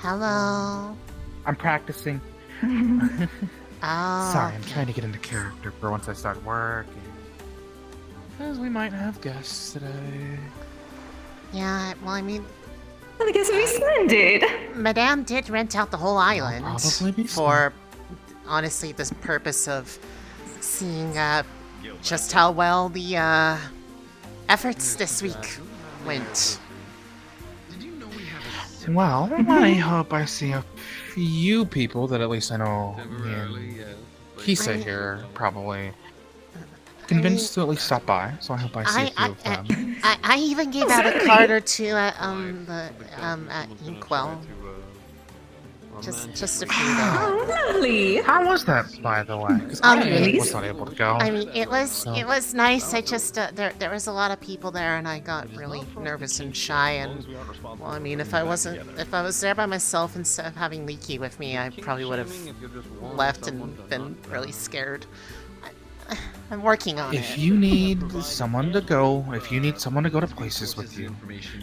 Hello. I'm practicing. Oh. Sorry, I'm trying to get into character for once I start work. Because we might have guests today. Yeah, well, I mean, Well, I guess it'd be splendid. Madame did rent out the whole island probably be for, honestly, the purpose of seeing just how well the efforts this week went. Well, I hope I see a few people that at least I know me and Kisa here probably convinced to at least stop by, so I hope I see a few of them. I even gave out a card or two at at Inkwell. Just a few though. Oh, lovely. How was that, by the way? 'Cause I was not able to go. I mean, it was nice. I just there was a lot of people there, and I got really nervous and shy. And well, I mean, if I was there by myself instead of having Leaky with me, I probably would have left and been really scared. I'm working on it. If you need someone to go to places with you,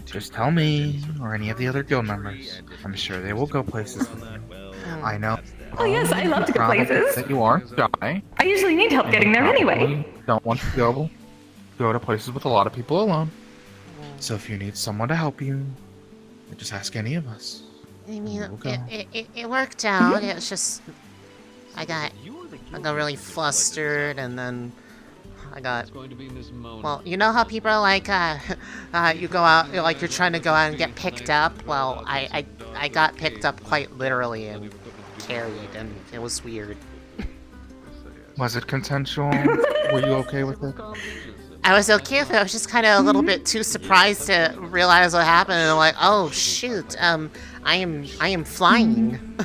just tell me or any of the other guild members. I'm sure they will go places with you. I know. Oh yes, I love to go probably places. that you are shy. I usually need help getting there anyway. Don't want to go to places with a lot of people alone. So if you need someone to help you, just ask any of us. I mean, it worked out. It was just I got really flustered, and then I got, well, you know how people are like, you go out, you're trying to go out and get picked up? Well, I got picked up quite literally and carried, and it was weird. Was it consensual? Were you okay with it? I was okay with it. I was just kind of a little bit too surprised to realize what happened, and I'm like, oh shoot, I am flying,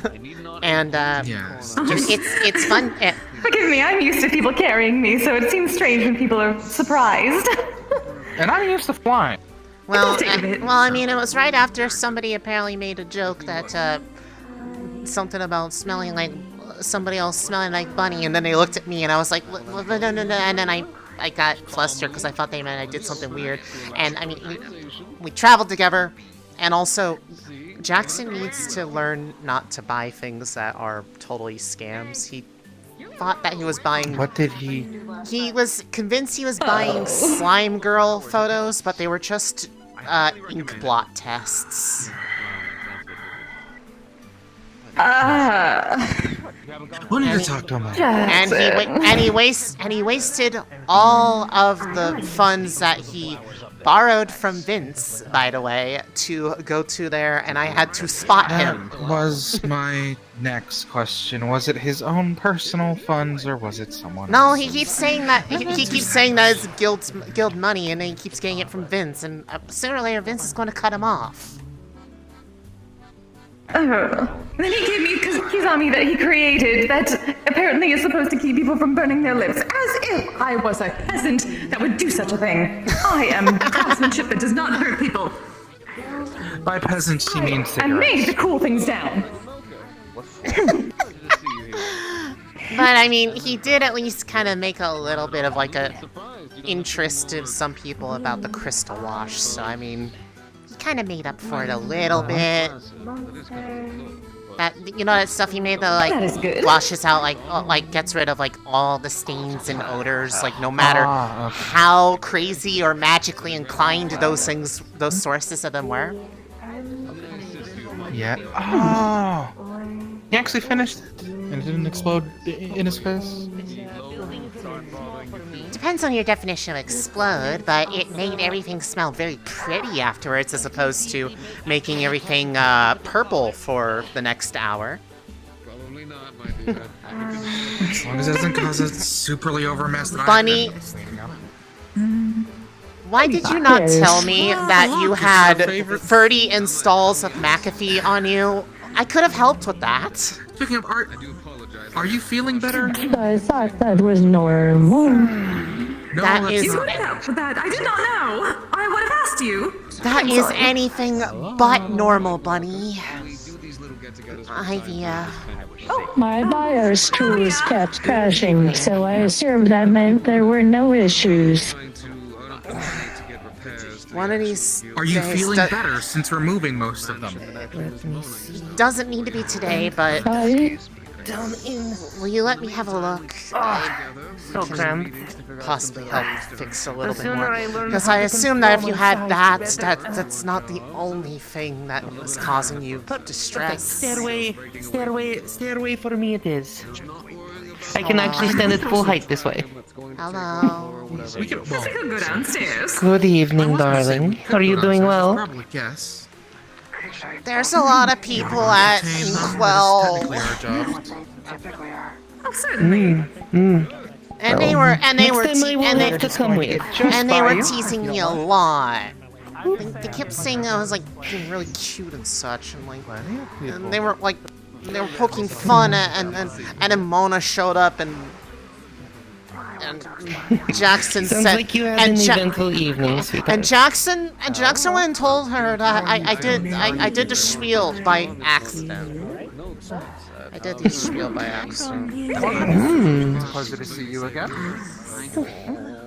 and yes. it's fun. Forgive me, I'm used to people carrying me, so it seems strange when people are surprised. And I'm used to flying. Well, I mean, it was right after somebody apparently made a joke that something about smelling like somebody else smelling like Bunny, and then they looked at me, and I was like, no, and then I got flustered because I thought they meant I did something weird. And I mean, we traveled together, and also Jackson needs to learn not to buy things that are totally scams. He thought that he was buying... What did he... He was convinced he was buying Slime Girl photos, but they were just ink blot tests. We need to talk to him. And he wasted all of the funds that he borrowed from Vince, by the way, to go to there, and I had to spot him. That was my next question. Was it his own personal funds, or was it someone No, else's? he keeps saying that he keeps saying that it's guild money, and then he keeps getting it from Vince, and sooner or later Vince is going to cut him off. Oh. Then he gave me a cookies on me that he created that apparently is supposed to keep people from burning their lips. As if I was a peasant that would do such a thing. I am craftsmanship that does not hurt people. By peasants, he means cigarettes. I'm made to cool things down. But I mean, he did at least kind of make a little bit of like a interest to some people about the crystal wash. So I mean, he kind of made up for it a little bit. That, you know, that stuff he made that like washes out, like gets rid of like all the stains and odors, like no matter how crazy or magically inclined those things, those sources of them were. Yeah. Oh. He actually finished it, and it didn't explode in his face. Depends on your definition of explode, but it made everything smell very pretty afterwards, as opposed to making everything purple for the next hour. Probably not, my dear. As long as it doesn't cause a superly over mess that Bunny, why did you not tell me that you had 30 installs of McAfee on you? I could have helped with that. Speaking of art, are you feeling better? I thought that was normal. No, That is- You would have for that. I did not know. I would have asked you. That is anything but normal, Bunny. Ivia. My buyer's tools kept crashing, so I assumed that meant there were no issues. Trying to get repairs to one of these Are you days feeling better since removing most of them? doesn't need to be today, but Hi. will you let me have a look? So cramped. Possibly help fix a little The bit sooner more. I learn Because how I to assume that if control you my had that, size, that's not the only thing that was causing you distress. Stairway for me it is. I can actually stand at full height this way. Hello. We could, well, Could go downstairs. Good evening, darling. Are you doing well? Probably guess. There's a lot of people at Inkwell, Technically our job. Oh, certainly. and they were Next time I will have to come with. and they were teasing me a lot. They kept saying I was like being really cute and such, and like, and they were poking fun and then Mona showed up and Jackson Sounds said, like you had an eventful evening, sweetheart. and Jackson went and told her that I did the spiel by accident. I did the spiel by accident. Pleasure to see you again.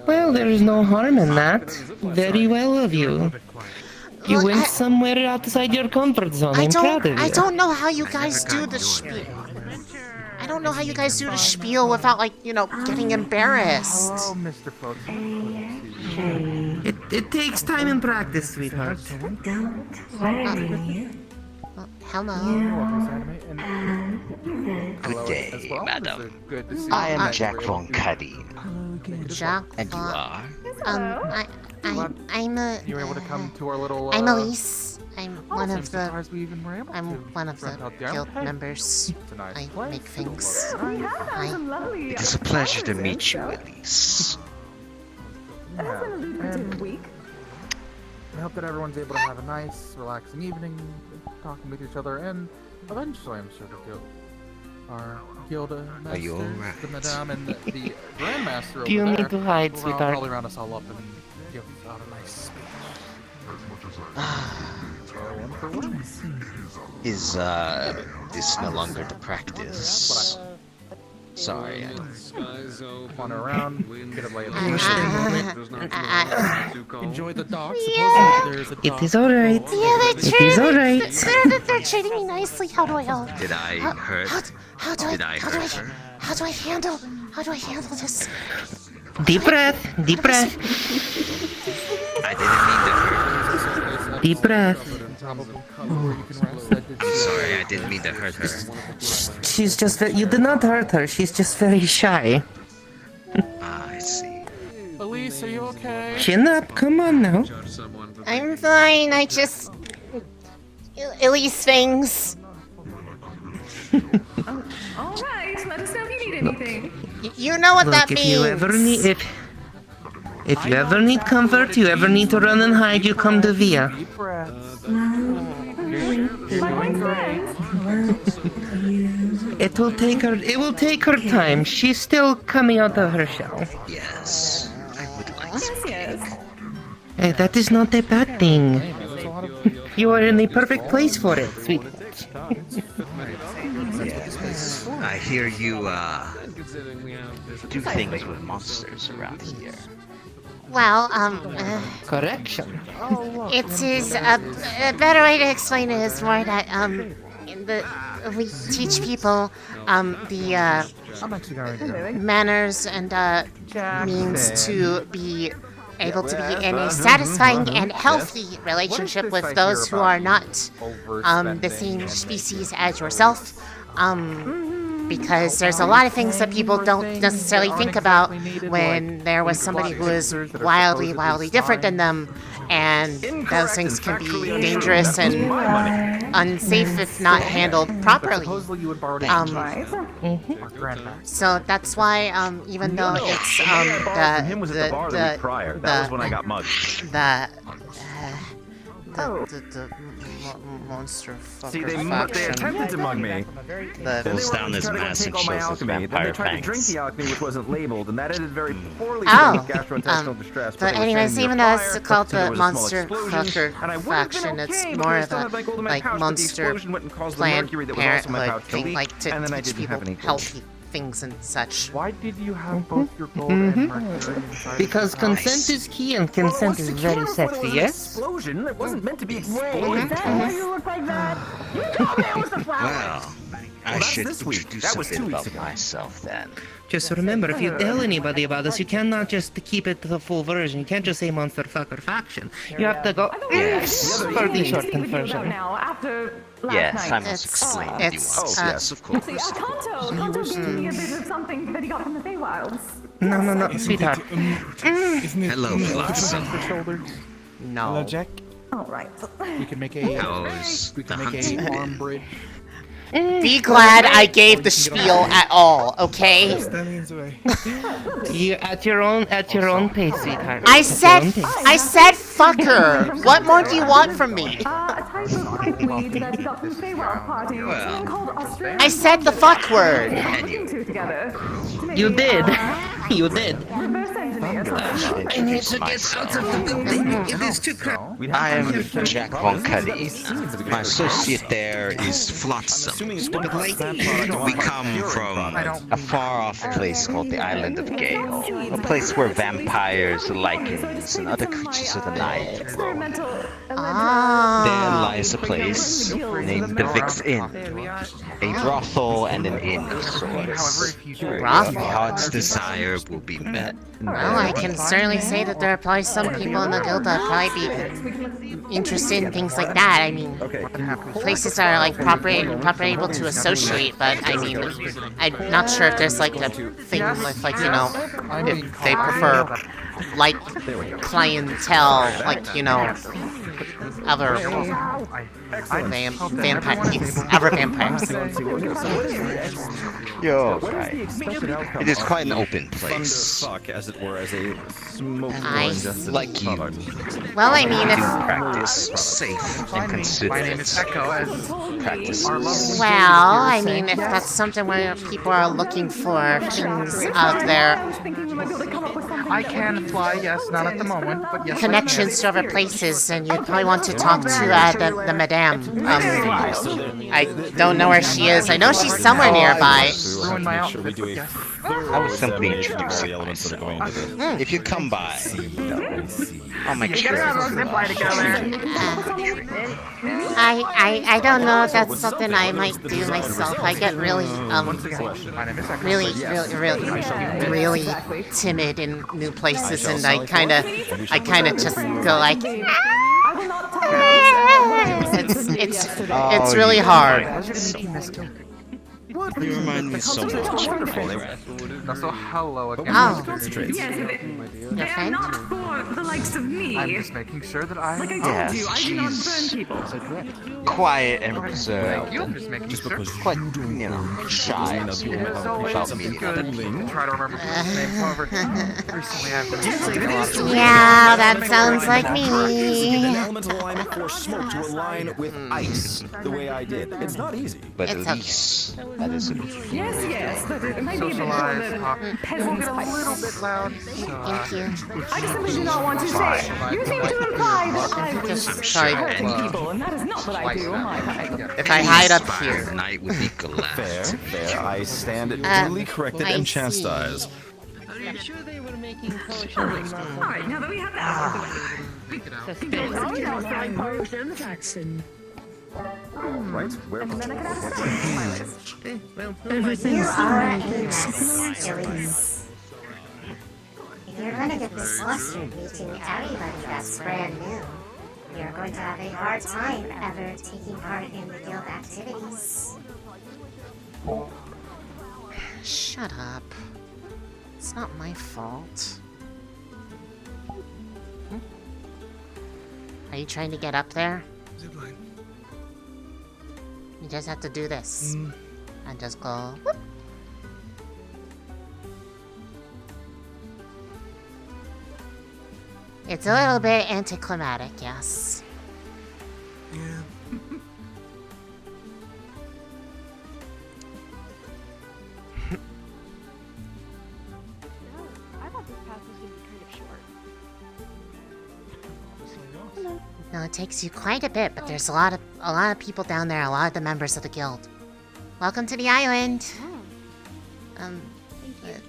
Well, there is no harm in that. Very well of you. You Look, went somewhere outside your comfort zone. I'm proud of you. I don't know how you guys do the spiel. I don't know how you guys do the spiel without, like, getting embarrassed. Mr. Folks. It takes time and practice, sweetheart. Hello. Good day, madam. Good to see I am Jack von Cuddy. Jack. And you are? I'm you were able to come to our little. I'm Elise. I'm one of the Surprised we even were able I'm to one of the rent out the guild island. members. It's a nice I place. make things. We have had some lovely. It is a pleasure to meet you, Elise. It has been a lucrative week. I hope that everyone's able to have a nice, relaxing evening, talking with each other, and eventually, I'm sure, to our guild masters, you all right? the madame, and the grandmaster over You there. need to hide, will sweetheart. probably round us all up and give out a nice speech. One for one. Is, this no longer the practice? Sorry, Wander around, get a lay of the enjoy the dog. Supposedly there's a dog. It is alright. Yeah, It is alright. they're treating me nicely. How do I help? Did I hurt? Did I hurt her? How do I handle this? Deep breath. Deep breath. I didn't mean to hurt her. Deep breath. I'm sorry, I didn't mean to hurt her. She's just you did not hurt her. She's just very shy. Ah, I see. Elise, are you okay? Chin up. Come on now. I'm fine. I just Elise things. All right, let us know if you need anything. You know what that Look, if means. you ever need if you ever need comfort, you ever need to run and hide, you come to Via. Deep breaths. It will take her time. She's still coming out of her shell. Yes, I would like some. Yes. Hey, that is not a bad thing. You are in the perfect place for it, sweet. Yes. I hear you, do things with monsters around here. Well, Correction. it is a better way to explain it is more that we teach people the I'm actually going to manners and means to be able to be in a satisfying and healthy relationship with those who are not the same species as yourself. Because there's a lot of things that people don't necessarily think about when they're with somebody who is wildly, wildly different than them, and those things can be dangerous and unsafe if not handled properly. Supposedly you would borrow the our grandmaster. So that's why, even though it's Him was at the bar the week prior. That was when I got mugged. the monster fucker See, they faction. attempted to mug me. The- Pulls down his mask and shows his alchemy. Then they vampire tried to drink fangs. the alchemy, which wasn't labeled, and that ended very poorly Oh, for gastrointestinal distress. But they were anyways, standing even near though it's fire, called there the was a small monster explosion, fucker and I would have been faction, okay, it's because more I of still a had my gold in my like pouch, but the monster explosion went and caused the Planned mercury that was also in my Parenthood pouch to thing, leak, like to and then I teach didn't people have any gold. healthy things and such. Why did you have both your gold and mercury inside? Because consent is key and consent is very sexy, yes? Explosion. It wasn't meant to be exploded. Wait, is that why you look like that? You told me it was the flowers! Well, I that's should this week. introduce That a was bit 2 weeks about ago. myself then. Just remember, if you tell anybody about this, you cannot just keep it to the full version. You can't just say monster fucker faction. You have to go Yes. for the shortened version. Now, after last Yes, night. I must explain what you It's, want. Yes, of course. See, Kanto gave me a bit of something that he got from the Feywilds. No, sweetheart. Isn't it Hello, Flux. for shoulder? No. Hello, Jack. All right. We can make a How's we the can make hunting a arm been? bridge. Be glad I gave the spiel at all, okay? Stallions away. You at your own pace, sweetheart. I At your own said, pace. I said fucker. What more do you want from me? A type of pipeweed that he got from the Feywild party. Well, Called Australian. I said the fuck word. Looking to together. To You maybe, did. You did. Reverse engineer I should I need introduce to get out of myself. the building. It is too crowded. I am Jack Von Cuddy. My associate there is Flotsam. We come from a far-off place called the Island of Gale, a place where vampires, lichens, and other creatures of the night grow. experimental. There Ah. lies a place named the Vix Inn, a brothel and an inn of sorts. Where your heart's desire will be met. Well, I can certainly say that there are probably some people in the guild that probably be interested in things like that. I mean, places are like proper able to associate, but I mean, I'm not sure if there's like a thing with like, you know, if they prefer like clientele, like, you know, other vampires, other vampires. You're right. It is quite an open place. Fuck, as it were, as a smoke I Like you, Well, I mean, do if practice safe and considerate practices. well, I mean, if that's something where people are looking for things of their I can fly, yes, not at the moment, but yes. connections to other places, and you'd probably want to talk to the madame. I don't know where she is. I know she's somewhere nearby. Ruin my outfit, but yes. I was simply introducing myself. If you come by, I'll make sure. I don't know if that's something I might do myself. I get really really timid in new places, and I kind of just go like, it's really hard. You remind me so much. So hello again. Oh, Yes, your they are friend? not for the likes of me. I'm just making sure that I Like I Yes, told you, I do not burn she's people. quiet and reserved, I'm just making sure. quite, you know, shy As always, about it's me. good to try to remember people's names. However, recently I've been missing a lot of Yeah, that sounds like An me. elemental alignment for smoke to align with ice, the way I did. It's not easy. But It's Elise, that is it. Yes, but it might be a bit more socialize, than talk. peasants Get a fight. little bit loud. Thank you. I just simply do not want to say. You seem to imply that I was Just sorry. hurting people, and that is not what I do on my part. If I hide up Fire here. night would be Fair, glad. fair. I stand duly corrected I and see. chastised. Are you sure they were making potions? Alright, now that we have that out of the way. Right? Where? And then I can add a second to my list. Everything's If you're going to get this flustered meeting everybody that's brand new, you're going to have a hard time ever taking part in the guild activities. Shut up. It's not my fault. Are you trying to get up there? You just have to do this. And just go. Whoop. It's a little bit anticlimactic, yes. No, it takes you quite a bit, but there's a lot of people down there, a lot of the members of the guild. Welcome to the island.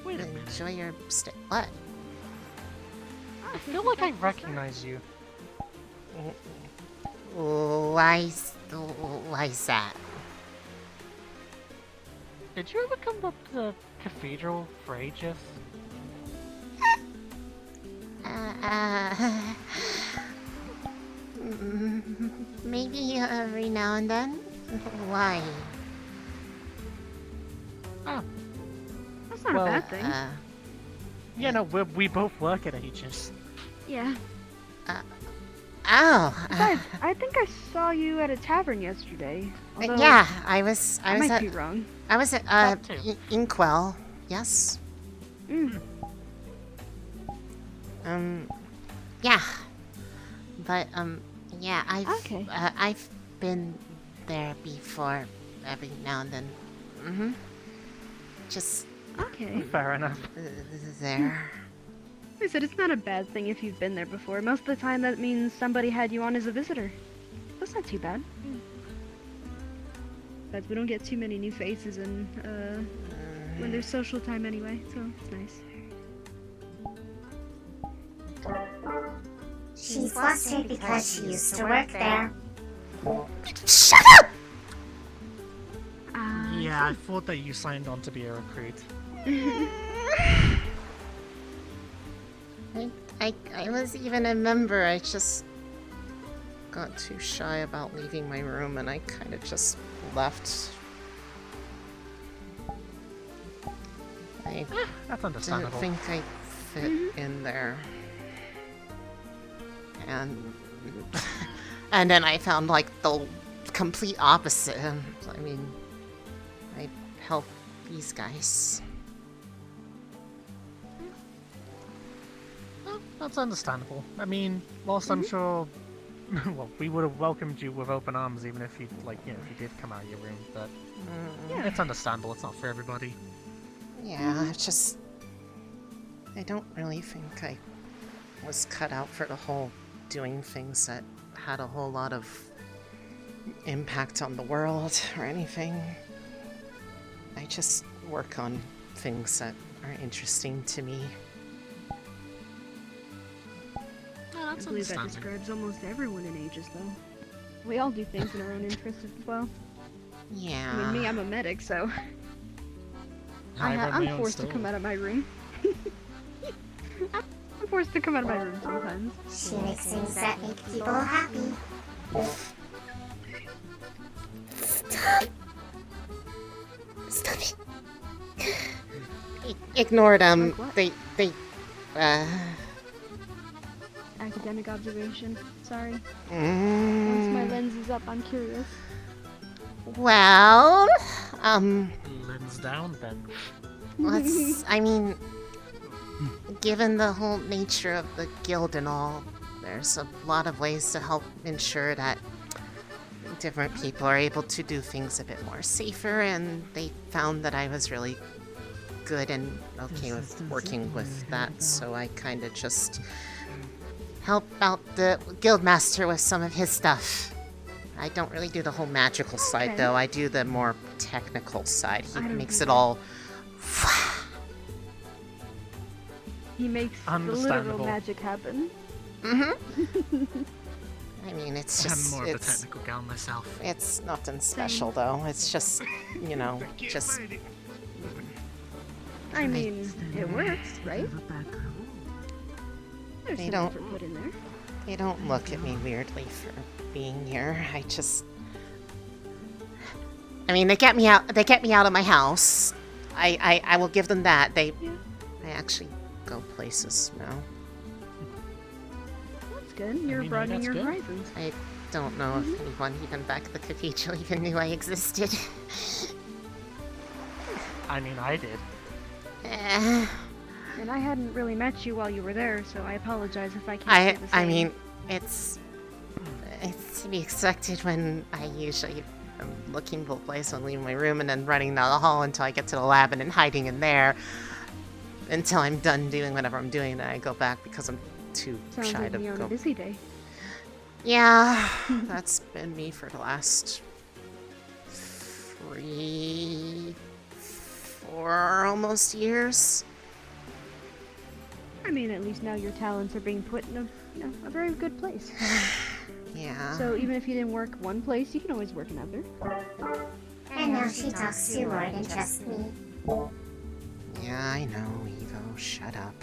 Wait a minute. enjoy your stay. What? I feel like I recognize you. Why's that? Did you ever come up to the cathedral for Aegis? Maybe every now and then. Why? Oh. That's not Well, a bad thing. Yeah, no, we both work at Aegis. Yeah. Oh. Besides, I think I saw you at a tavern yesterday. Although, Yeah, I was I might at be wrong. I was at That too. Inkwell. Yes. Mm. Yeah. But yeah, Okay. I've been there before every now and then. Mhm. Just Okay. Fair enough. there. I said it's not a bad thing if you've been there before. Most of the time that means somebody had you on as a visitor. That's not too bad. But we don't get too many new faces and when there's social time anyway, so it's nice. She's flustered because she used to work there. Shut up! Yeah, I thought that you signed on to be a recruit. I was even a member. I just got too shy about leaving my room, and I kind of just left. I That's didn't understandable. think I fit in there, and and then I found like the complete opposite. I mean, I help these guys. Well, that's understandable. I mean, whilst I'm sure, well, we would have welcomed you with open arms even if you, like, you know, if you did come out of your room, but yeah, it's understandable. It's not for everybody. Yeah, it's just I don't really think I was cut out for the whole doing things that had a whole lot of impact on the world or anything. I just work on things that are interesting to me. No, I that's believe that understandable. describes almost everyone in Aegis, though. We all do things in our own interest as well. Yeah. I mean, me, I'm a medic, so I run my I'm own forced to store. come out of my room. I'm forced to come out of my room sometimes. She makes things that make people happy. Stop it. Ignore them. Like what? They Academic observation. Sorry. Once my lens is up, I'm curious. well, Lens down, then. I mean, given the whole nature of the guild and all, there's a lot of ways to help ensure that different people are able to do things a bit more safer, and they found that I was really good and okay with working with that, so I kind of just help out the guildmaster with some of his stuff. I don't really do the whole magical side, Okay. though. I do the more technical side. He I don't makes do it that. all. He makes the literal Understandable. magic happen. I mean, it's I'm just more of a it's technical gal myself. it's nothing special, though. It's just, you know, just I mean, it works, right? There's They some don't- effort put in there. they don't look at me weirdly for being here. I mean, they get me out. They get me out of my house. I will give them that. I actually go places now. That's good. You're mean, broadening that's your good. horizons. I don't know if anyone even back at the cathedral even knew I existed. I mean, I did. Eh, And I hadn't really met you while you were there, so I apologize if I can't say the I same. mean, it's to be expected when I usually am looking for a place and leaving my room and then running down the hall until I get to the lab and then hiding in there until I'm done doing whatever I'm doing. Then I go back because I'm too Sounds shy like to me on a go. busy day. Yeah, that's been me for the last 3, 4 almost years. I mean, at least now your talents are being put in a very good place. Yeah. So even if you didn't work one place, you can always work another. And now she talks to more than just me. Yeah, I know, Evo. Shut up.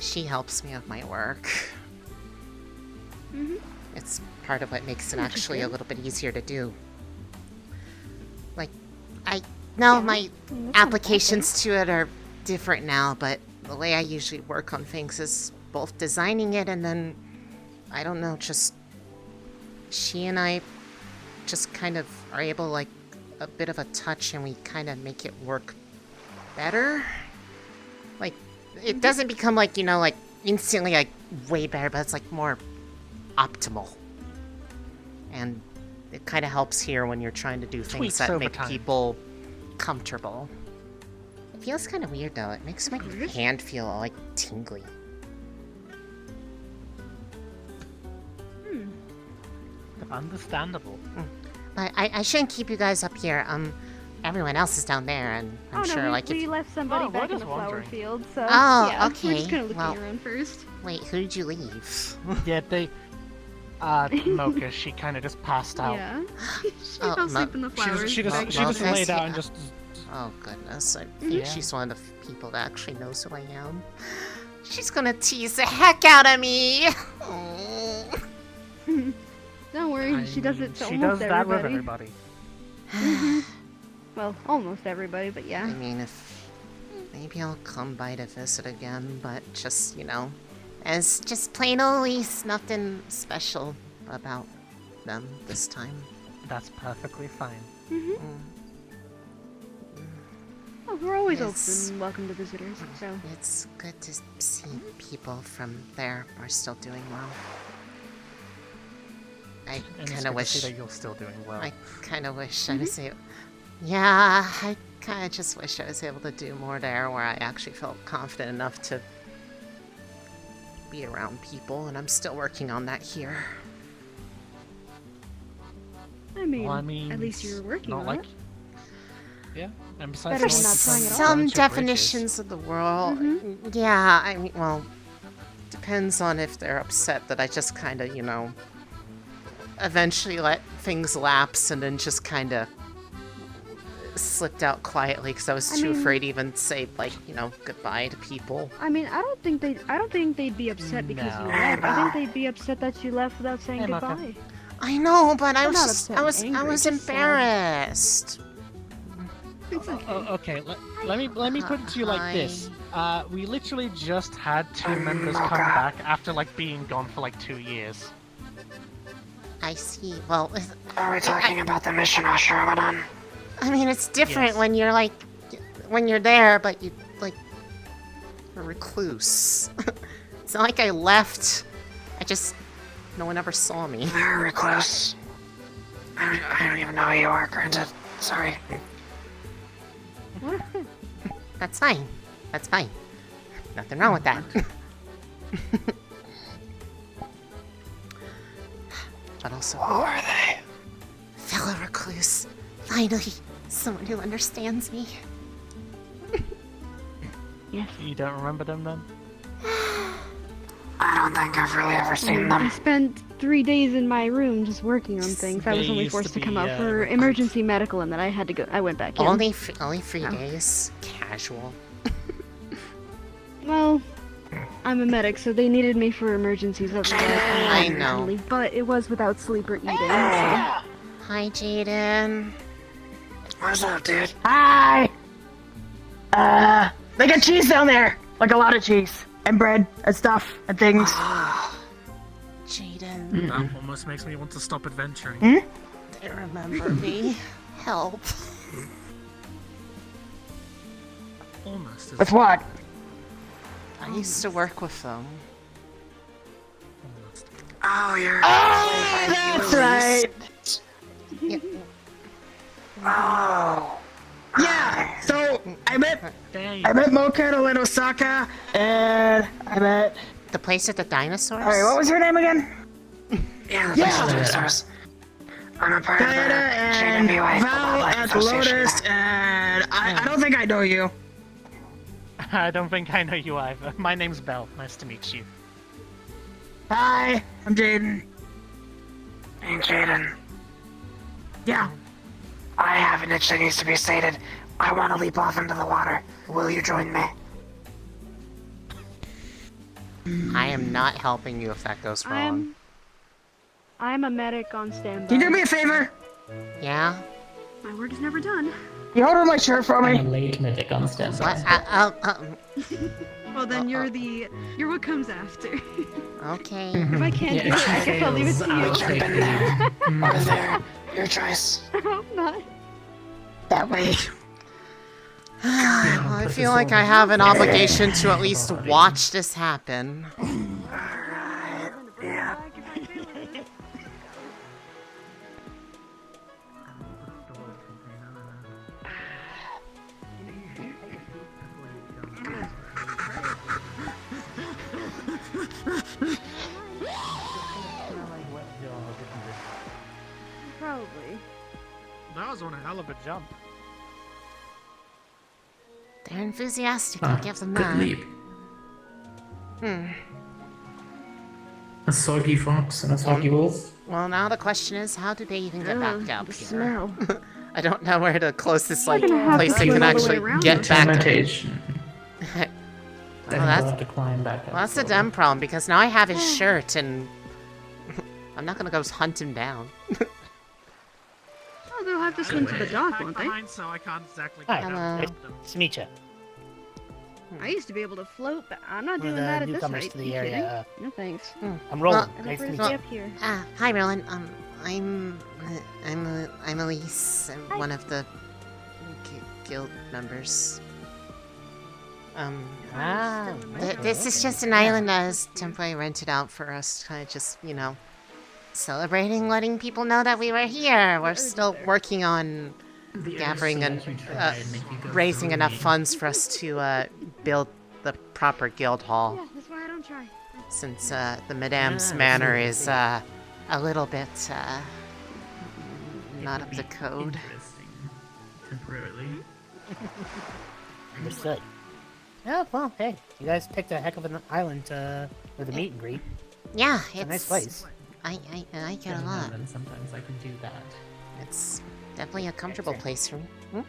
She helps me with my work. It's part of what makes it actually a little bit easier to do. Like, my applications to it are different now, but the way I usually work on things is both designing it and then, I don't know, just she and I just kind of are able, like, a bit of a touch and we kind of make it work better. Like, it doesn't become like, like instantly like way better, but it's like more optimal. And it kind of helps here when you're trying to do things Tweaks that over make time. people comfortable. It feels kind of weird though. It makes my hand feel like tingly. Understandable. I shouldn't keep you guys up here. Everyone else is down there, and I'm sure like we if left somebody we're back in just the flower wondering. field, so Oh, yeah, okay. we're just kind of looking Well- around first. wait, who did you leave? Yeah, they. Mocha, she kind of just passed out. Yeah. she Oh, fell asleep in the flowers. She just Mocha? laid out and just. Oh goodness, I think Yeah. she's one of the people that actually knows who I am. She's gonna tease the heck out of me. Don't worry, I she does mean, it to she almost does that with everybody. everybody. Well, almost everybody, but I yeah. mean, if maybe I'll come by to visit again, but just as just plain old Elise, nothing special about them this time. That's perfectly fine. Oh, we're always Yes. open, welcome to visitors. So It's good to see people from there are still doing well. I And it's kind good of to wish. see that you're still doing well. I kind of wish I was able. Yeah, I kind of just wish I was able to do more there where I actually felt confident enough to be around people, and I'm still working on that here. I mean, Well, I mean, at least you're working not on like. it. Yeah, and besides, Better For than not trying at all. some bridges. definitions of the world, yeah, I mean, well, depends on if they're upset that I just kind of, eventually let things lapse and then just kind of slipped out quietly because I was too afraid to even say, like, goodbye to people. I mean, I don't think they'd be upset because you No. left. I think they'd be upset that you left without saying Hey, Mocha. goodbye. I know, but I I'm was not just, upset, I was angry, just sad. embarrassed. It's okay. Okay, let me put it to you like this. We literally just had 2 members come back after like being gone for like 2 years. I see. Well, Are we talking about the mission Ashramadon? I mean, it's different Yes. when you're like, when you're there, but you like a recluse. It's not like I left. No one ever saw me. Very close. I don't even know who you are, granted. Sorry. That's fine. That's fine. Nothing wrong with that. But also, Who are they? fellow recluse. Finally, someone who understands me. You don't remember them then? I don't think I've really ever seen I them. spent 3 days in my room just working on things. I was They only used to forced to come be, out for emergency medical, and then I had to go. I went back in. Only 3 days. Casual. Well, I'm a medic, so they needed me for emergencies. Otherwise, I know. But it was without sleep or eating. So. Hi, Jaden. What's up, dude? Hi! They got cheese down there! Like a lot of cheese. And bread, and stuff, and things. Jaden. That almost makes me want to stop adventuring. They remember me. Help. Almost. With what? I used to work with them. Oh, you're. That's right! Yeah. Oh. Yeah, so I met Dang. Mocha in Osaka, and I met... The place with the dinosaurs? Alright, what was her name again? Yeah, Yeah. dinosaurs. I'm a part of the and JWI Val Wildlife at Association. Lotus, and I don't think I know you. I don't think I know you either. My name's Belle. Nice to meet you. Hi, I'm Jaden. Hey, Jaden. Yeah. I have an itch that needs to be sated. I want to leap off into the water. Will you join me? I am not helping you if that goes wrong. I'm a medic on standby. Can you do me a favor? Yeah? My word is never done. You order my shirt for me? I'm a late Mythic on standby. Well, then you're what comes after. Okay. If I can't do it, I guess I'll leave it to you. Jump in there. Or there. Your choice. I hope not. That way. I feel like I have an obligation to at least watch this happen. Alright. Yeah. Probably. That was one hell of a jump. They're enthusiastic, I'll give them that. Good leap. A soggy fox and a soggy wolf. Well, now the question is, how do they even get back up the here? smell. I don't know where the closest like gonna have place to they swim can all the way actually around get it. back. Fermentation. Well, Then we'll that's have to climb back up. well, that's a dumb problem because now I have his shirt and I'm not gonna go hunt him down. Oh, they'll have to swim to the dock, won't they? So I can't exactly Hi. get Hello. out. Nice to meet you. I used to be able to float, but I'm not One of doing the that at this newcomers height. to the You area, kidding? No thanks. I'm Roland. I'm Nice to afraid meet to stay you. up here. Hi, Roland. I'm Elise. I'm one of the guild members. This is just an island that is temporarily rented out for us, kind of just, you know, celebrating, letting people know that we were here. We're still working on gathering and raising enough funds for us to build the proper guild hall. Yeah, that's why I don't try. Since the Madame's manor is a little bit not up to code. Temporarily. Understood. Yeah, well, hey, you guys picked a heck of an island for the meet and greet. Yeah, It's a nice place. I like it a lot. And sometimes I can do that. It's definitely a comfortable place for me.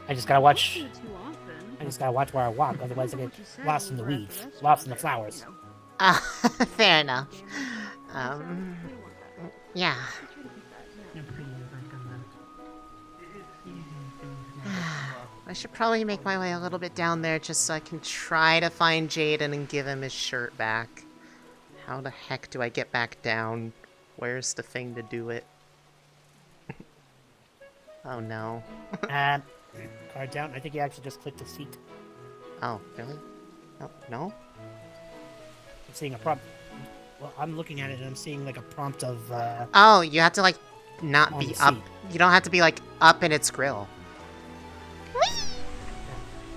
I just gotta watch. Too often. I just gotta watch where I walk, otherwise I get lost in the weeds, lost in the flowers. Fair enough. Yeah. I should probably make my way a little bit down there just so I can try to find Jaden and give him his shirt back. How the heck do I get back down? Where's the thing to do it? Oh no. Card down. I think you actually just clicked the seat. Oh, really? Oh, no? I'm seeing a prompt. Well, I'm looking at it and I'm seeing like a prompt of. Oh, you have to like not on be the up. seat. You don't have to be like up in its grill.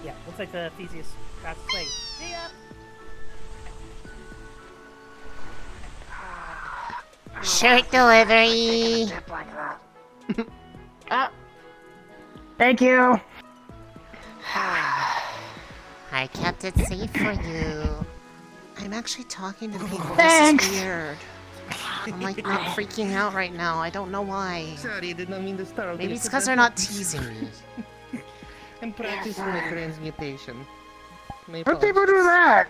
Yeah, looks like the Theseus got to play. See ya. Shirt delivery. Dip like that. Thank you. I kept it safe for you. I'm actually talking to people. Thanks. This is weird. I'm like not freaking out right now. I don't know why. Sorry, I did not mean to start. Maybe it's because they're not teasing me. I'm practicing my transmutation. Why do people do that?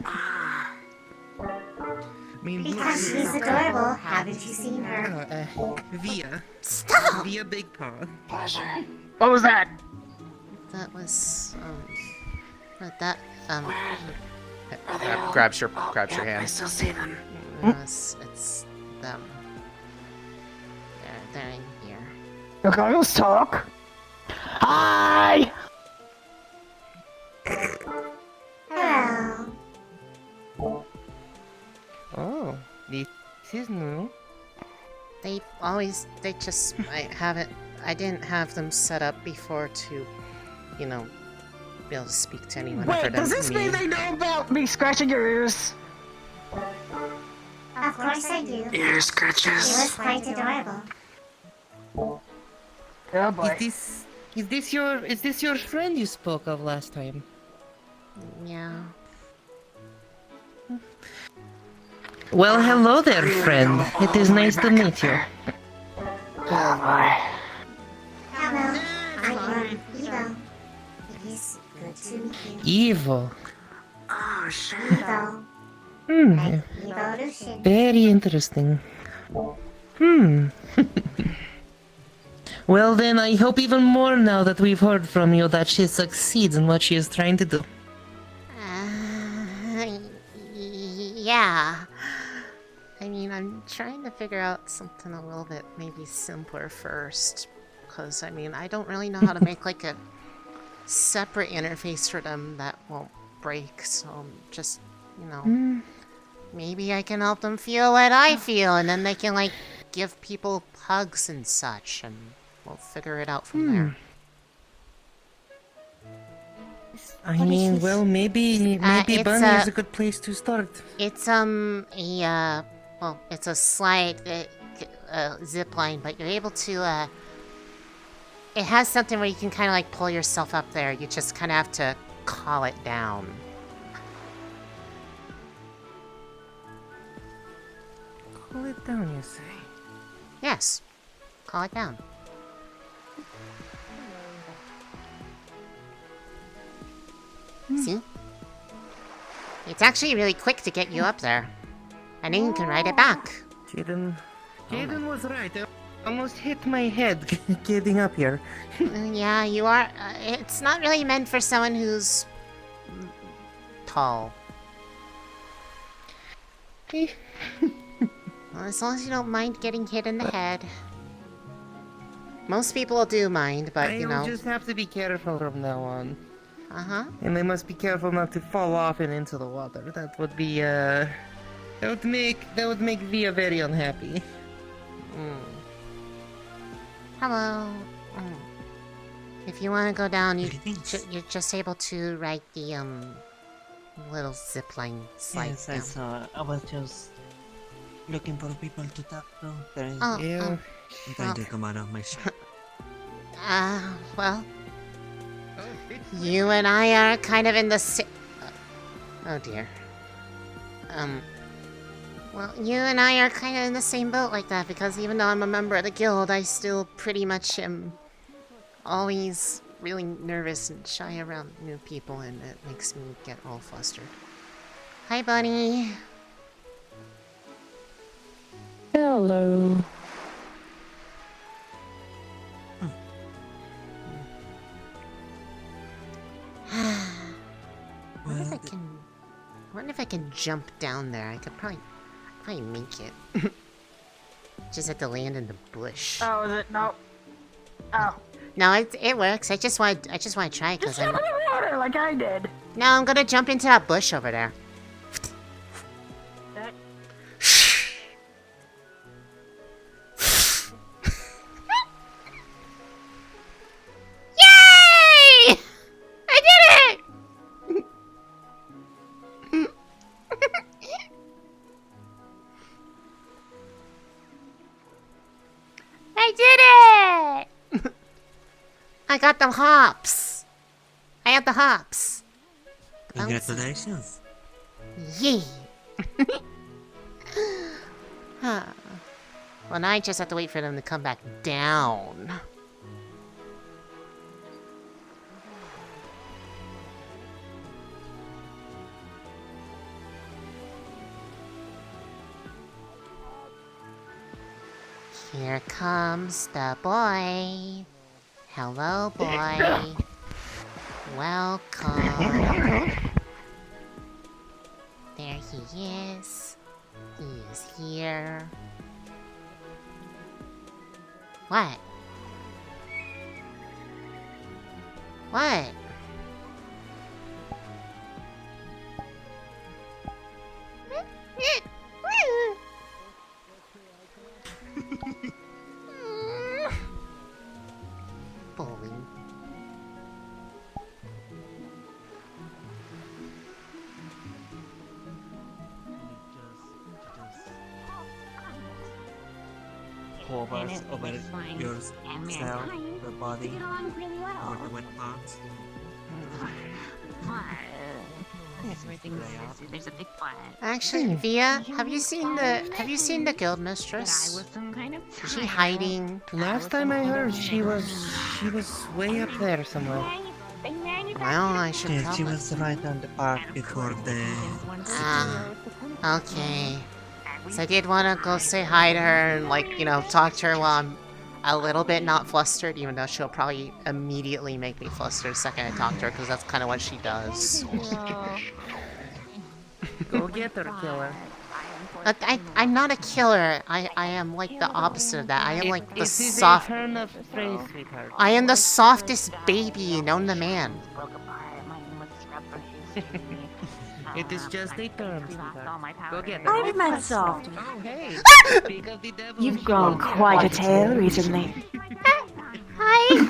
Because she's adorable. Haven't you seen her? Via. Stop! Via Big Paw. Pleasure. What was that? That was that grabs your I hand. still see them. it's them. They're in here. The girls talk. Hi. Hello. Oh, this is new. I didn't have them set up before to, you know, be able to speak to anyone other Wait, than does this me. mean they know about me scratching your ears? Of course I do. Ear He scratches. was quite adorable. Oh boy. Is this your friend you spoke of last time? Yeah. Well, hello there, friend. It is nice to meet you. Oh boy. Hello, I'm Evo. It is good to meet you. Evil. Oh shit. Evo. Hmm. Evolution. Very interesting. Hmm. Well then, I hope even more now that we've heard from you that she succeeds in what she is trying to do. Yeah. I mean, I'm trying to figure out something a little bit maybe simpler first. Because, I mean, I don't really know how to make like a separate interface for them that won't break. So I'm just, you know, maybe I can help them feel what I feel. And then they can like give people hugs and such. And we'll figure it out from there. I mean, well, maybe Bunny is a good place to start. It's well, it's a slide zip line, but you're able to it has something where you can kind of like pull yourself up there. You just kind of have to call it down. Call it down, you say? Yes, call it down. See? It's actually really quick to get you up there. And then you can ride it back. Jaden was right. I almost hit my head getting up here. Yeah, you are. It's not really meant for someone who's tall. Well, as long as you don't mind getting hit in the head. Most people do mind, but you know. I'll just have to be careful from now on. Uh-huh. And I must be careful not to fall off and into the water. That would be, that would make Via very unhappy. Hello. If you want to go down, you're just able to ride the, little zipline slide Yes, I down. saw. I was just looking for people to talk to. Oh, I'm trying to come out of my shell. Well, you and I are kind of in the oh dear. Well, you and I are kind of in the same boat like that, because even though I'm a member of the guild, I still pretty much am always really nervous and shy around new people, and it makes me get all flustered. Hi, Bunny. Hello. I wonder if I can jump down there. I could probably make it. Just have to land in the bush. Oh, is it? No. Oh. No, it works. I just want to try because Just jump in the water like I did. No, I'm gonna jump into that bush over there. Yay! I did it! I did it! I got the hops. I have the hops. Congratulations. Yay! Huh. Well, now I just have to wait for them to come back down. Here comes the boy. Hello, boy. Welcome. There he is. He is here. What? What? Bowling. hovers over yourself, the body, or the wet parts. Actually, Via, have you seen the guild mistress? Is she hiding? Last time I heard, she was way up there somewhere. Well, I should Yeah, tell she her. was right on the park before the... Okay. So I did want to go say hi to her and, like, you know, talk to her while I'm a little bit not flustered, even though she'll probably immediately make me flustered the second I talk to her, because that's kind of what she does. Go get her, killer. But I'm not a killer. I am like the opposite of that. I am like the It is a soft. turn of phrase, sweetheart. I am the softest baby known to man. It is just a term, sweetheart. Go get her. I've met soft. Oh, hey. Speak of the devil. You've grown quite a tail recently. Hi.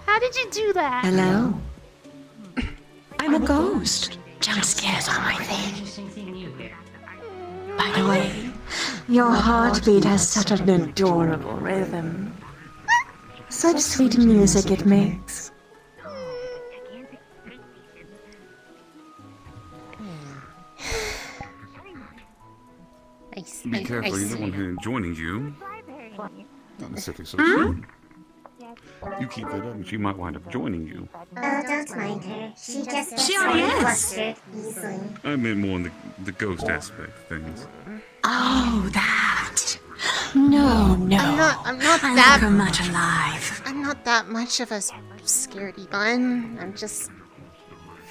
How did you do that? Hello? I'm a ghost. Jump scares are my thing. By the way, your heartbeat has such an adorable rhythm. Such sweet music it makes. Be careful, you don't want him joining you. Not necessarily so soon. You keep that up and she might wind up joining you. Oh, don't mind her. She just gets She so already is. flustered easily. I meant more on the ghost aspect of things. Oh, that. No, no. I'm not I that look much alive. I'm not that much of a scaredy bun. I'm just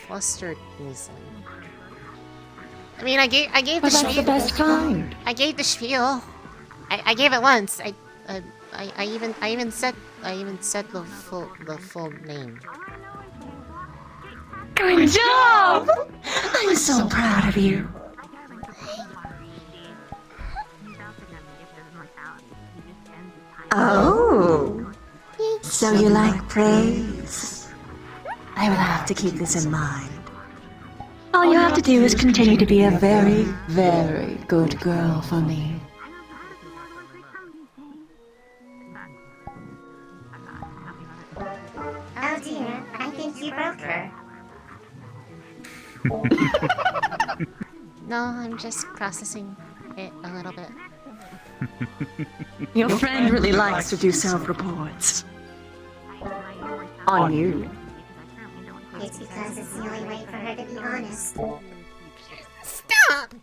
flustered easily. I mean, I gave the But that's spiel. the best kind. I gave the spiel. I gave it once. I even said the full name. Good job! I'm so proud of you. Oh, so you like praise? I will have to keep this in mind. All you have to do is continue to be a very, very good girl for me. Oh dear, I think you broke her. No, I'm just processing it a little bit. Your friend really likes to do self-reports. On you. It's because it's the only way for her to be honest. Stop!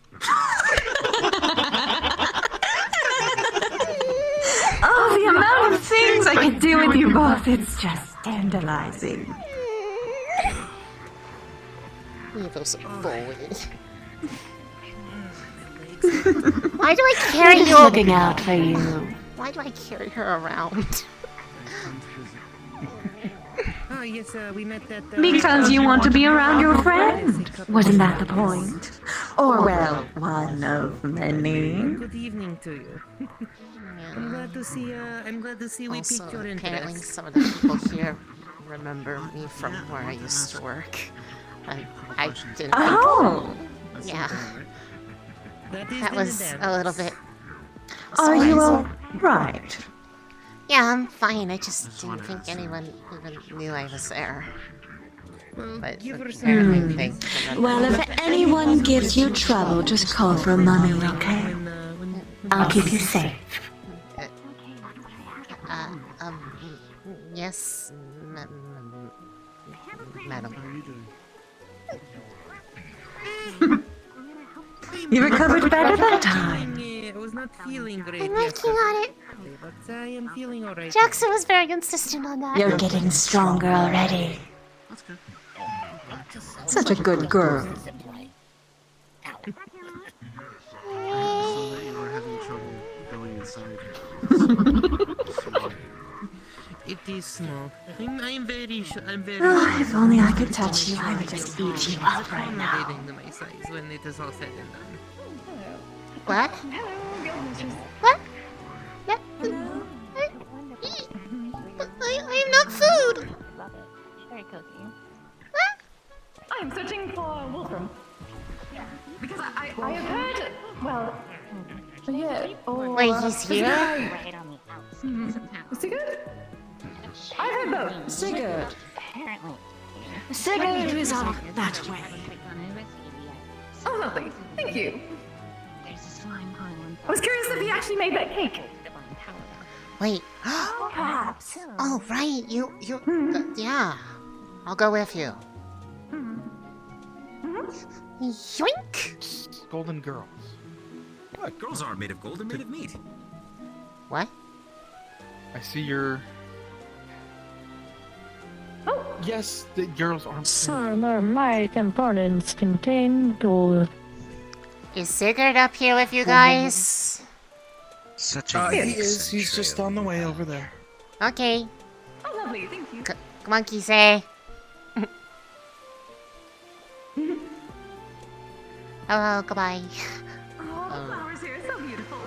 Oh, the amount of things I could do with you both, it's just scandalizing. Leave us alone. Why do I carry Just you? looking out for you. Why do I carry her around? Oh, yes, we met that... Because you want to be around your friend. Wasn't that the point? Or, well, one of many. Good evening to you. I'm glad to see we Also, piqued your apparently interest. some of the people here remember me from where I used to work. I didn't. Oh! Yeah. That That was a little bit. Are you surprising. alright? Yeah, I'm fine. I just didn't think anyone even knew I was there. But apparently they remember. Well, if anyone gives you trouble, just call for money, okay? I'll keep you safe. Yes, madam. You recovered better that time. I was not feeling great. I'm working on it. But I am feeling alright. Jackson was very insistent on that. You're getting stronger already. Such a good girl. It is small. I'm very. Oh, if only I could touch you, I would just eat you up right now. accommodating to my size when it is all said and done. What? What? I'm not food. I am searching for Wolfram. Because I have heard, well, Yeah. Wait, he's here? Is he good? I heard both. Sigurd. Sigurd is out that way. Oh, lovely. Thank you. I was curious if he actually made that cake. Wait. Perhaps. Oh, right. Yeah. I'll go with you. Yoink! Golden girls. What? Girls aren't made of gold, they're made of meat. What? I see your... Oh! Yes, the girls aren't... Solar might components contain gold. Is Sigurd up here with you guys? Such a he is. He's just on the way over there. Okay. Oh, lovely. Thank you. Come on, Kisei. Hello, goodbye. Oh, flowers here are so beautiful.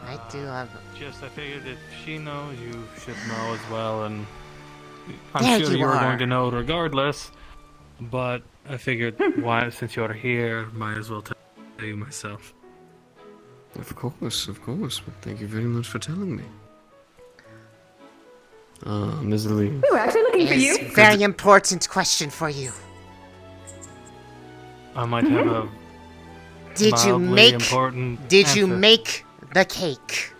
I do have... I figured if she knows, you should know as well, and I'm There sure you you're are. going to know regardless, but I figured, since you're here, might as well tell you myself. Of course, but thank you very much for telling me. Ms. Lee. We were actually looking for you. Very important question for you. I might have a Did you mildly make... important Did you answer. make the cake?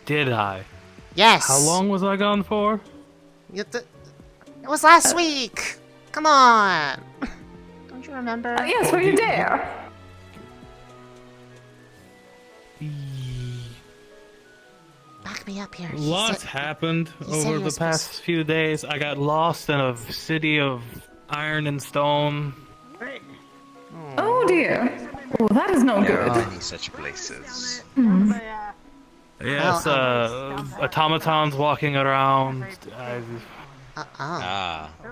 Did I? Yes. How long was I gone for? It was last week. Come on. Don't you remember? Yes, were you there? Back me up here. Lots happened he said over he was the past few days. I got lost in a city of iron and stone. Oh dear. Oh, that is no There are good. many such places. Yes, automatons walking around.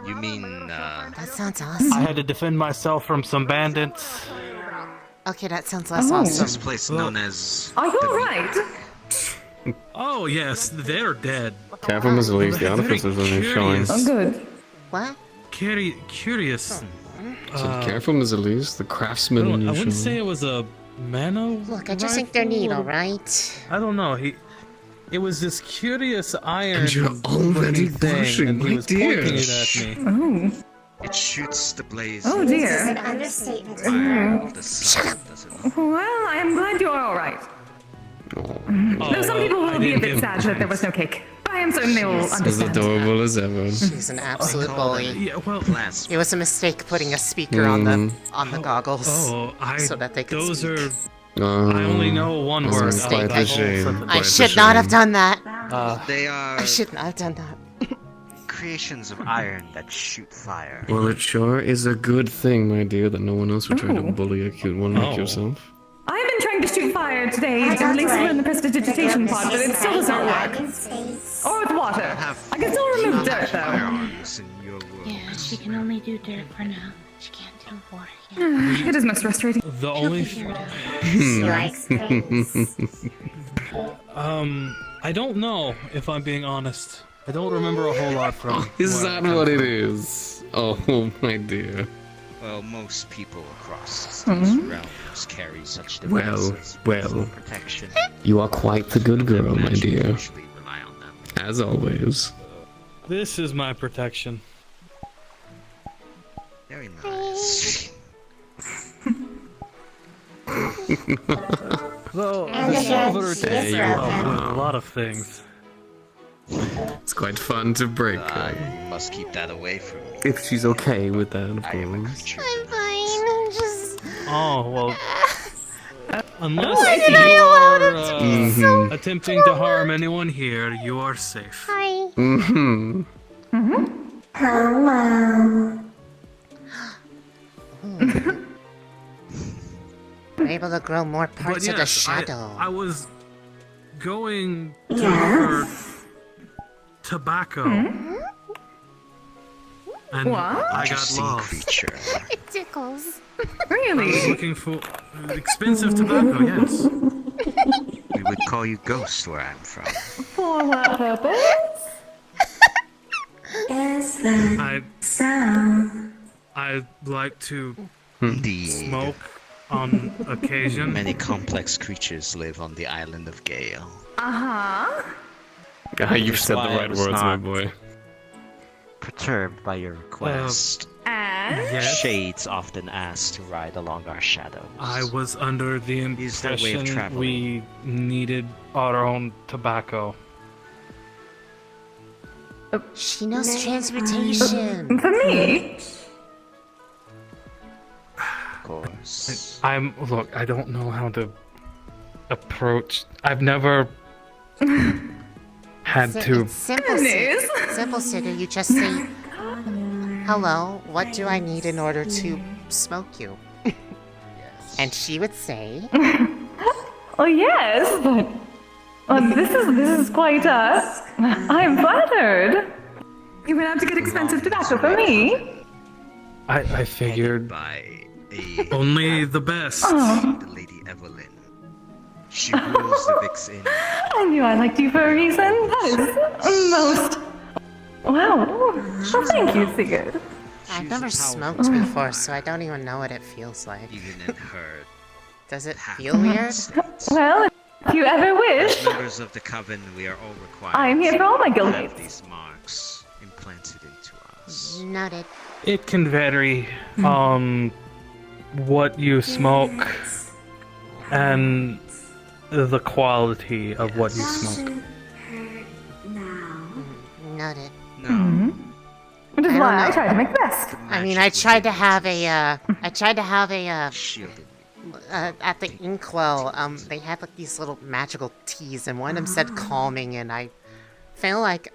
You mean, That sounds awesome. I had to defend myself from some bandits. Okay, that sounds less Is awesome. this place known as... Are you alright? Oh, yes, they're dead. Careful, Ms. Lee, the artificers are showing. Oh, good. What? Curious. Careful, Ms. Elise, the craftsman in you I wouldn't showing. say it was a mana. Look, I just think they're neat, alright? I don't know. It was this curious iron And you're already thing, blushing, and he my was dear. pointing it at me. Oh. It shoots the blaze. Oh This is dear. an understatement. Fire, the sun, does it? Well, I am glad you are alright. Though some people will be a bit sad that there was no cake. But I am certain they will As understand. adorable as ever. She's an absolute bully. Yeah, well, It was a mistake putting a speaker on the goggles so that they could those speak. are. I only know one It was a word. mistake. out of the whole sentence. I should not have done that. They are I should not have done that. creations of iron that shoot fire. Well, it sure is a good thing, my dear, that no one else would try to bully a cute one like yourself. I have been trying to shoot fire today, at least in the prestidigitation pod, but it still doesn't work. Or with water. I can still remove dirt, though. Firearms in your world. Yeah, she can only do dirt for now. She can't do water yet. It is most frustrating. The only. I don't know if I'm being honest. I don't remember a whole lot from. Is that what it is? Oh, my dear. Well, most people across these realms carry such devices Well, for protection. you are quite the good girl, my dear. Usually rely on them. As always. This is my protection. Very nice. Though And the again, silver she takes is a lot of things. It's quite fun to break her. I must keep that away from me. If she's okay with that, of I am a course. creature. I'm fine. I'm just... Oh well. Unless Why did you I allow are them to be so attempting to harm anyone here, you are safe. Hi. Mm-hmm. Hello. We're able to grow more But parts of the yes, shadow. I was going to look for tobacco. And What? I got Interesting lost. creature. It tickles. I was Really? looking for expensive tobacco, yes. We would call you ghosts where I'm from. For what purpose? Is the I sound? I like to Indeed. smoke on occasion. Many complex creatures live on the island of Gale. Uh-huh. You've said the right words, my boy. Perturbed by your request. And? Yes. Shades often ask to ride along our shadows. I was under the Is their way of impression traveling. we needed our own tobacco. She knows transportation. For me? Of course. Look, I don't know how to approach. I've never had to. It's simple, simple, Sigurd. You just say, "Hello, what do I need in order to smoke you?" And she would say, Oh yes, but this is quite I'm flattered. You went out to get expensive tobacco for me. I figured by only the best. Oh. The Lady Evelyn. She rules the Vix Inn. I knew I liked you for a reason. That is most. Wow. Well, thank you, Sigurd. I've never smoked before, so I don't even know what it feels like. Even in her. Does it feel weird? Well, if you ever wish, As members of the Coven, we are all required I'm here for all my to guild have mates. these marks implanted into us. Noted. It can vary on what you smoke and the quality of what you smoke. Noted. No. Which is I don't why I know. try to make the best. I mean, I tried to have a, Shielded. at the inkwell, they had like these little magical teas, and one of them said calming, and I feel like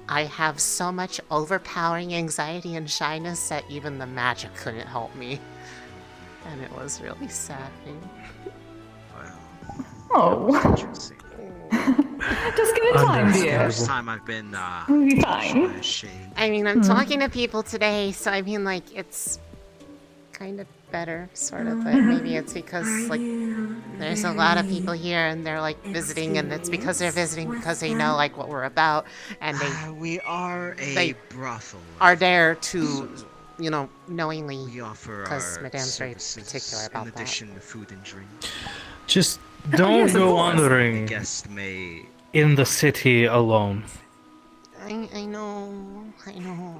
I have so much overpowering anxiety and shyness that even the magic couldn't help me. And it was really saddening. Oh. Just give it time, dear. First time I've been We'll be fine. ashamed. I mean, I'm talking to people today, so I mean, like, it's kind of better, sort of, but maybe it's because, like, there's a lot of people here, and they're, like, visiting, and it's because they're visiting because they know, like, what we're about, and We are a they brothel. are there to, you know, knowingly, We offer because our Madame's very services particular about in that. addition to food and drink. Just don't yes, of go course. wandering Guest may in the city alone. I know.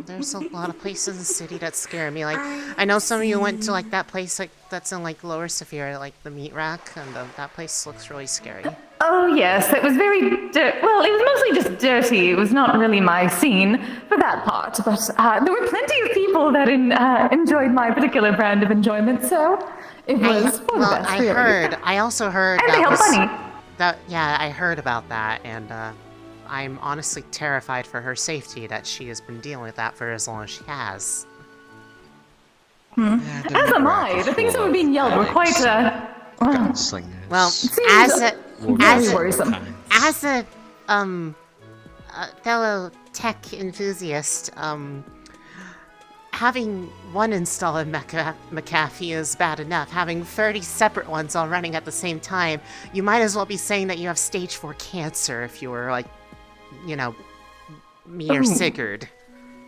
There's a lot of places in the city that scare me. Like, I know some of you went to, like, that place, like, that's in, like, Lower Saphira, like, the meat rack, and that place looks really scary. Oh yes, it was very well, it was mostly just dirty. It was not really my scene for that part, but there were plenty of people that enjoyed my particular brand of enjoyment, so it was for the best, really. I also heard And they help Bunny. Yeah, I heard about that, and I'm honestly terrified for her safety that she has been dealing with that for as long as she has. As am I. The things that were being yelled were quite Well, as a fellow tech enthusiast, having one installed McAfee is bad enough. Having 30 separate ones all running at the same time, you might as well be saying that you have stage 4 cancer if you were, like, you know, me or Sigurd.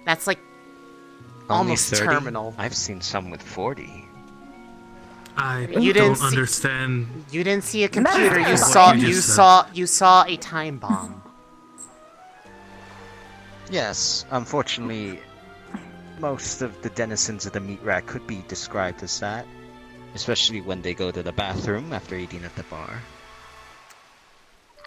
That's, like, almost 30? terminal. I've seen some with 40. I You didn't don't understand. You didn't see a computer. You What you just saw a time bomb. Yes, unfortunately, most of the denizens of the meat rack could be described as that, especially when they go to the bathroom after eating at the bar.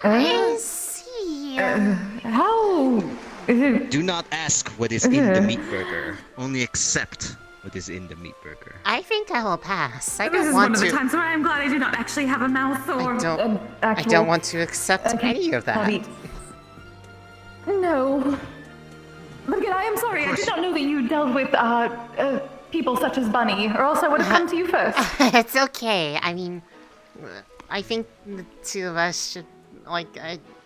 I see. How? Do not ask what is in the meat burger. Only accept what is in the meat burger. I think I will pass. I This don't is want one of the to. times where I'm glad I do not actually have a mouth or I don't want to accept any of that. No. But again, I am sorry. I did not know that you dealt with people such as Bunny, or else I would have come to you first. It's okay. I mean, I think the two of us should, like,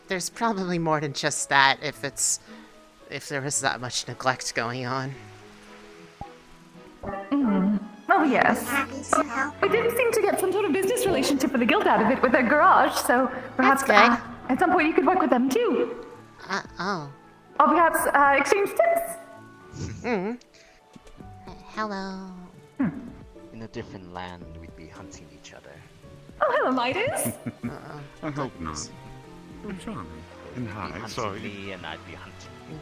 there's probably more than just that if there was that much neglect going on. Oh, yes. We did seem to get some sort of business relationship with the guild out of it with their garage, so perhaps at some point you could work with them too. Oh. Or perhaps exchange tips. Hello. In a different land, we'd be hunting each other. Oh, hello, Midas. I hope not. I'm charming. And hi, sorry. Me and I'd be hunting you.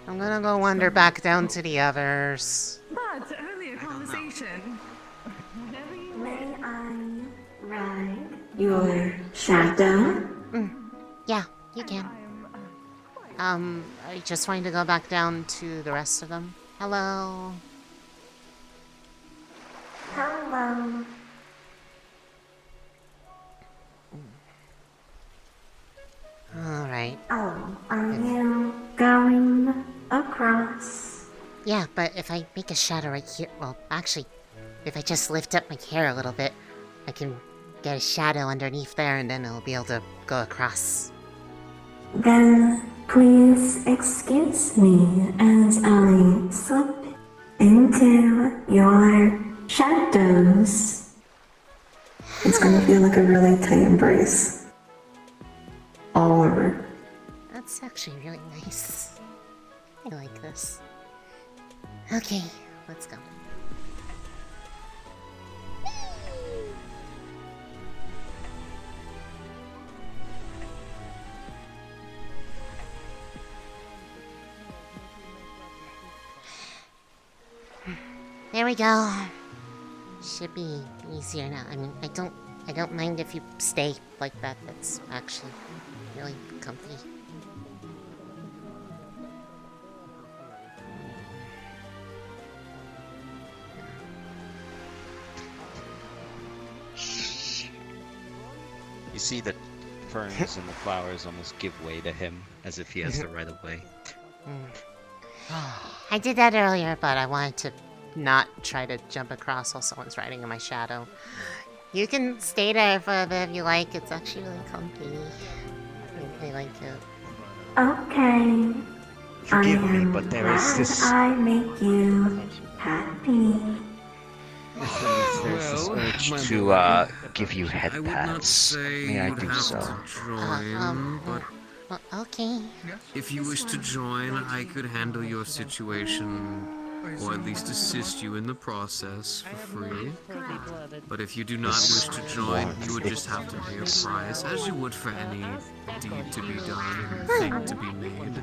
I'm gonna go wander back down to the others. But earlier conversation. May I ride your shadow? Yeah, you can. I just wanted to go back down to the rest of them. Hello. Hello. Alright. Oh, are you going across? Yeah, but if I make a shadow right here, well, actually, if I just lift up my hair a little bit, I can get a shadow underneath there and then it'll be able to go across. Then please excuse me as I slip into your shadows. It's gonna feel like a really tight embrace. All over. That's actually really nice. I like this. Okay, let's go. There we go. Should be easier now. I mean, I don't mind if you stay like that. That's actually really comfy. You see the ferns and the flowers almost give way to him, as if he has the right of way. I did that earlier, but I wanted to not try to jump across while someone's riding in my shadow. You can stay there for a bit if you like. It's actually really comfy. I like it. Okay. Forgive me, but there is this... I make you happy. There's this urge to give you head pats. May I do so? Well, okay. If you wish to join, I could handle your situation, or at least assist you in the process for free. But if you do not wish to join, you would just have to pay a price, as you would for any deed to be done and thing to be made.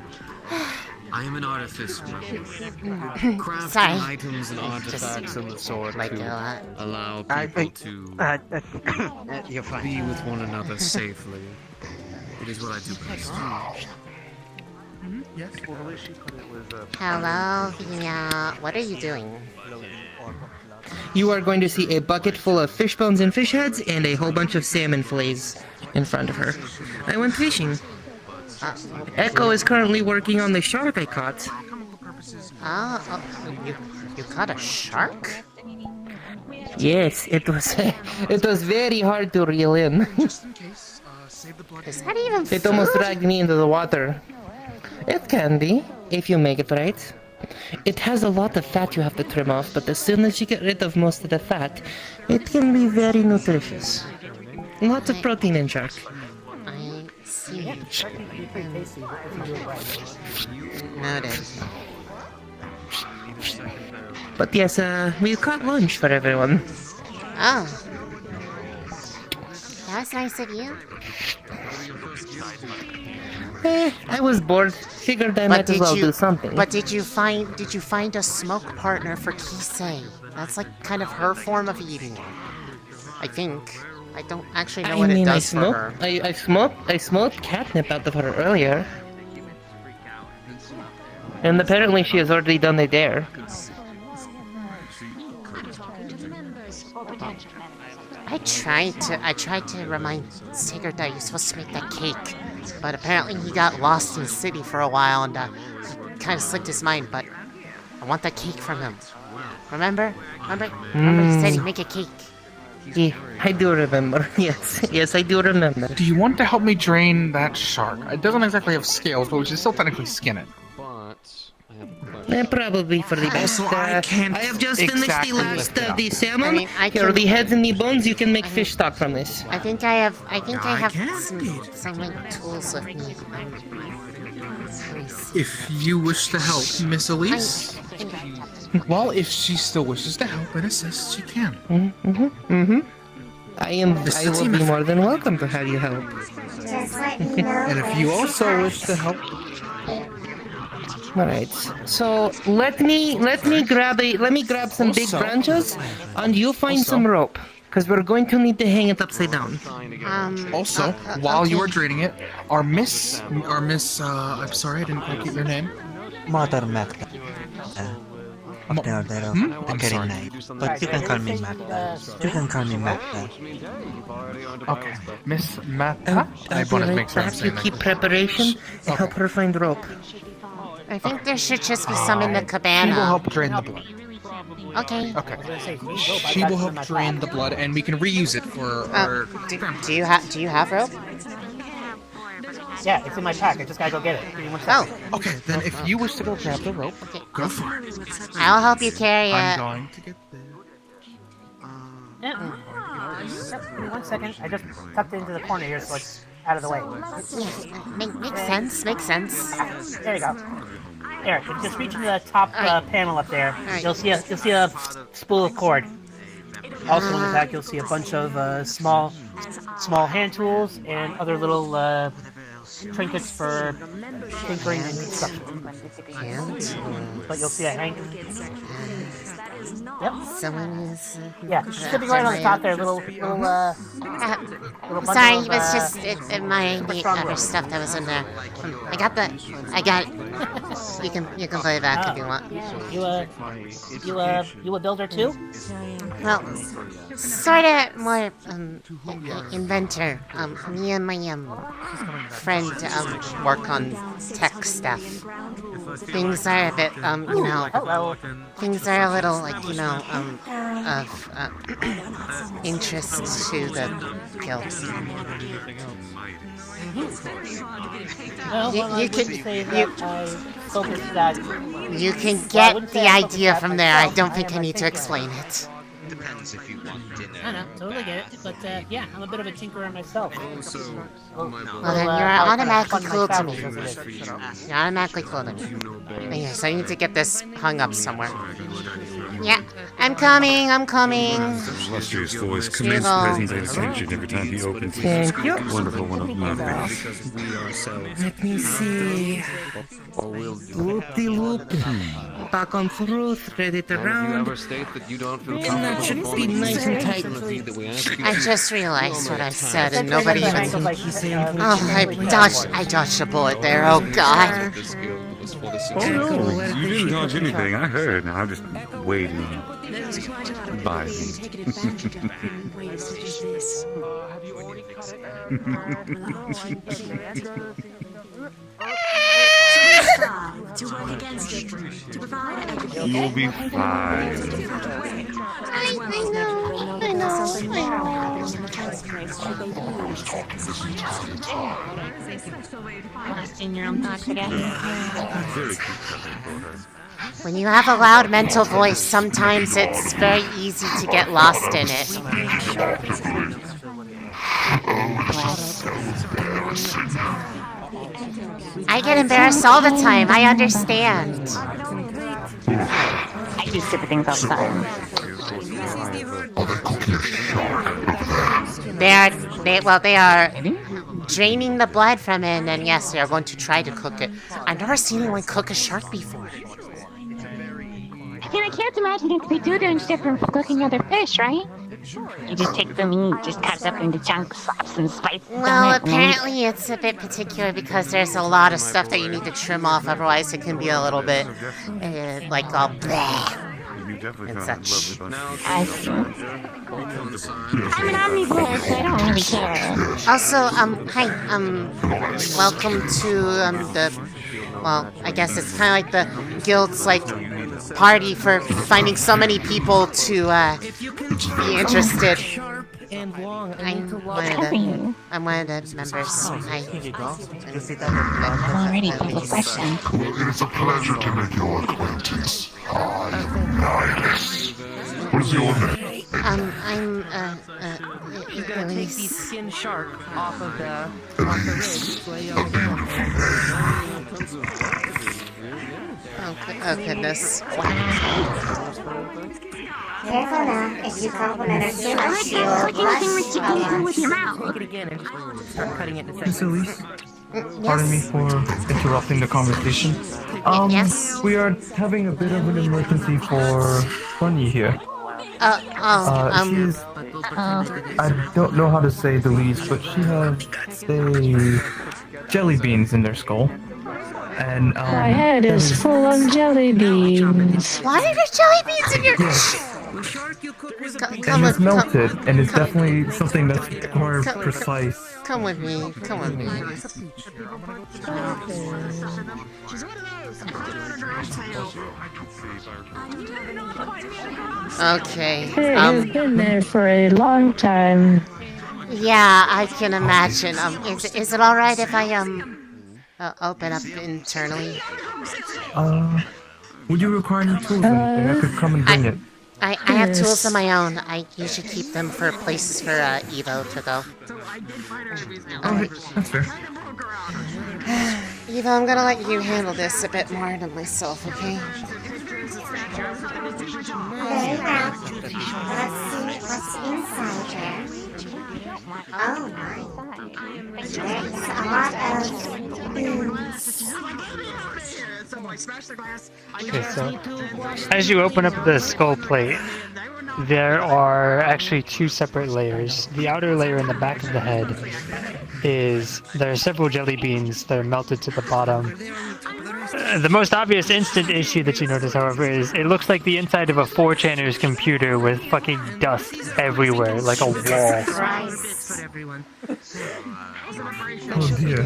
I am an artificer. Crafting items and artifacts of the sort to allow people to be with one another safely. It is what I do best. Yes. Well, the way she put it was. Hello, yeah. What are you doing? You are going to see a bucket full of fish bones and fish heads and a whole bunch of salmon fillets in front of her. I went fishing. Echo is currently working on the shark I caught. You caught a shark? Yes, it was very hard to reel in. Is that even food? It almost dragged me into the water. It can be, if you make it right. It has a lot of fat you have to trim off, but as soon as you get rid of most of the fat, it can be very nutritious. Lots of protein in shark. I see. Noted. But yes, we caught lunch for everyone. Oh. That was nice of you. I was bored. Figured I might as well do something. But did you find a smoke partner for Kisei? That's like kind of her form of eating. I think. I don't actually know what it does for her. I smoked catnip out of her earlier. And apparently she has already done it there. I tried to remind Sigurd that you're supposed to make that cake, but apparently he got lost in the city for a while and he kind of slipped his mind, but I want that cake from him. Remember? Remember he said he'd make a cake. Yeah, I do remember. Yes, I do remember. Do you want to help me drain that shark? It doesn't exactly have scales, but we should still technically skin it. Probably for the best. I have just finished the last of the salmon. Here are the heads and the bones. You can make fish stock from this. I think I have some like tools with me. If you wish to help, Miss Elise. Well, if she still wishes to help and assist, she can. I will be more than welcome to have you help. Just let me know. And if you also wish to help, all right. So let me grab some big branches, and you find some rope, because we're going to need to hang it upside down. While you are draining it, our Miss, I'm sorry, I didn't quite get your name. Mother Magda. I'm sorry. But you can call me Magda. You can call me Magda. Okay, Miss Mata. I want to make sure I'm Perhaps you saying keep that. preparation and help her find rope. I think there should just be some in the She cabana. will help drain the blood. Okay. Okay. She will help drain the blood, and we can reuse it for our. Do you have rope? Yeah, it's in my pack. I just gotta go get it. Give me 1 second. Okay, then if you wish to go grab the rope, go for it. I'll help you carry it. I'm going to get there. Give me 1 second. I just tucked it into the corner here so it's out of the way. Makes sense. There you go. There, just reach into the top panel up there. You'll see a spool of cord. Also in the back, you'll see a bunch of small hand tools and other little trinkets for tinkering and construction. But you'll see a hang. Yep. Someone is. Yeah, should be right on the top there. Little Sorry, it was just the other stuff that was in there. I got it. You can play it back if you want. You a builder too? Well, sorta more inventor. Me and my friend work on tech stuff. Things are a bit things are a little of interest to the guild. You can get the idea from there. I don't think I need to explain it. Depends if you want dinner. I know, totally get it. But yeah, I'm a bit of a tinkerer myself. Well, then you're automatically cool to me. You're automatically cool to me. Okay, so I need to get this hung up somewhere. Yeah, I'm coming. Lustrous voice commands present attention every time he opens his wonderful mouth. Let me see. Loop-de-loop. Back on truth, ready to round. And that should be nice and tight. I just realized what I said, and nobody even. Oh, I dodged a bullet there. Oh God. Oh no, you didn't dodge anything. I heard. Now I'm just waiting. Bye. You'll be fine. I know. In your own thoughts again. Very cute present for her. When you have a loud mental voice, sometimes it's very easy to get lost in it. I get embarrassed all the time. I understand. I do stupid things all the time. They are draining the blood from it, and then yes, they are going to try to cook it. I've never seen anyone cook a shark before. I mean, I can't imagine it to be too different from cooking other fish, right? You just take the meat, just cut it up into chunks, sauce and spice. Well, apparently it's a bit particular because there's a lot of stuff that you need to trim off, otherwise it can be a little bit, like all bleh. And such. I see. I'm an omnivore, so I don't really care. Also, hi, welcome to, well, I guess it's kind of like the guild's, like, party for finding so many people to, be interested. I'm one of the members. Hi. I'm already full of questions. It's a pleasure to make your acquaintance. Nice. What's your name? I'm, You're gonna take the skin shark off of the rig. Oh goodness. Careful now, if you compliment her too much, she will blush. Miss Elise, pardon me for interrupting the conversation. Yes? We are having a bit of an emergency for Bunny here. She's... I don't know how to say the least, but she has, say, jelly beans in their skull. And, My head is full of jelly beans. Why are there jelly beans in your... And it's melted, and it's definitely something that's more precise. Come with me. Come with me. Okay. It's been there for a long time. Yeah, I can imagine. Is it all right if I open up internally? Would you require any tools or anything? I could come and bring it. I have tools of my own. I usually keep them for places for Evo to go. Alright, that's fair. Evo, I'm gonna let you handle this a bit more than myself, okay? Very well. Let's see what's inside there. Oh my. There's a lot of beans. Okay, so as you open up the skull plate, there are actually two separate layers. The outer layer in the back of the head there are several jelly beans that are melted to the bottom. The most obvious instant issue that you notice, however, is it looks like the inside of a 4channer's computer with fucking dust everywhere, like a wall. Oh dear.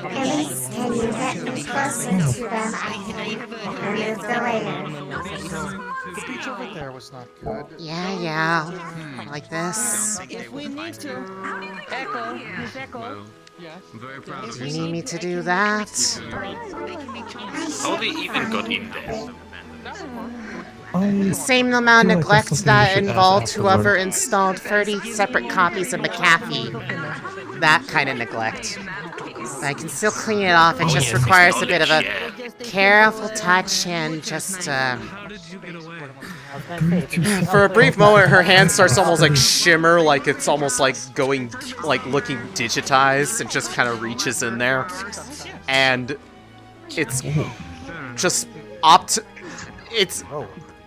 Elise, can you get closer to them? I can remove the layer. The beach over there was not good. Yeah. Like this. If we need to. Echo, Miss Echo. I'm very proud of You you. need me to do that? How they even got in there? Same amount of neglect something we that should ask involved afterward. whoever installed 30 separate copies of McAfee. That kind of neglect. I can still clean it off, it just requires a bit of a careful touch and just, For a brief moment, her hand starts to almost like shimmer, like it's almost like looking digitized, and just kind of reaches in there. And it's just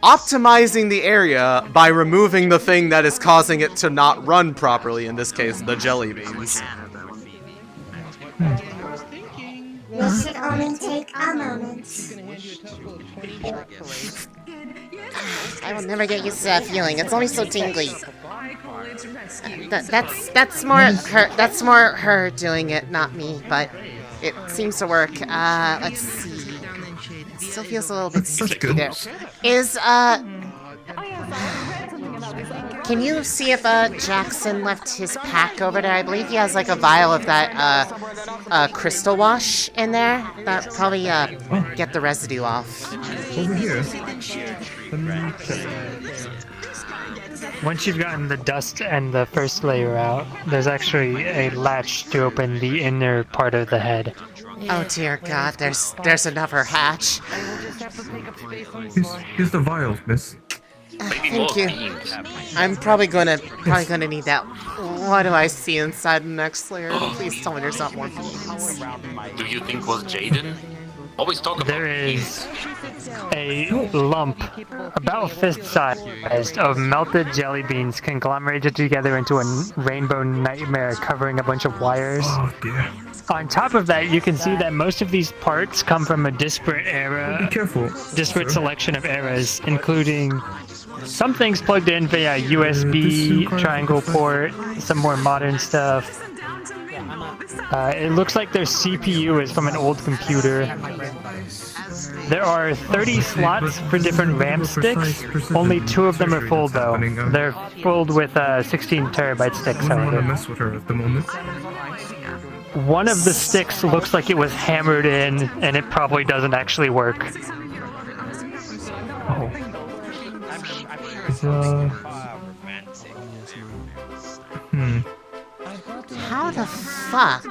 optimizing the area by removing the thing that is causing it to not run properly, in this case, the jelly beans. This should only take a moment. I will never get used to that feeling. It's only so tingly. That's more her doing it, not me. But it seems to work. Let's see. It still feels a little bit sticky there. Can you see if Jackson left his pack over there? I believe he has like a vial of that crystal wash in there. That probably get the residue off. Over here. Once you've gotten the dust and the first layer out, there's actually a latch to open the inner part of the head. Oh dear God, there's another hatch. Here's the vials, miss. Thank you. I'm probably gonna need that. What do I see inside the next layer? Please tell me there's not more beans. Do you think was Jaden? Always talk about There is a lump about fist-sized of melted jelly beans conglomerated together into a rainbow nightmare covering a bunch of wires. Oh dear. On top of that, you can see that most of these parts come from a disparate selection of eras, including some things plugged in via USB triangle port, some more modern stuff. It looks like their CPU is from an old computer. There are 30 slots for different RAM sticks. Only 2 of them are full though. They're filled with 16 terabyte sticks. I don't want to mess with her at the moment. One of the sticks looks like it was hammered in, and it probably doesn't actually work. Oh. How the fuck?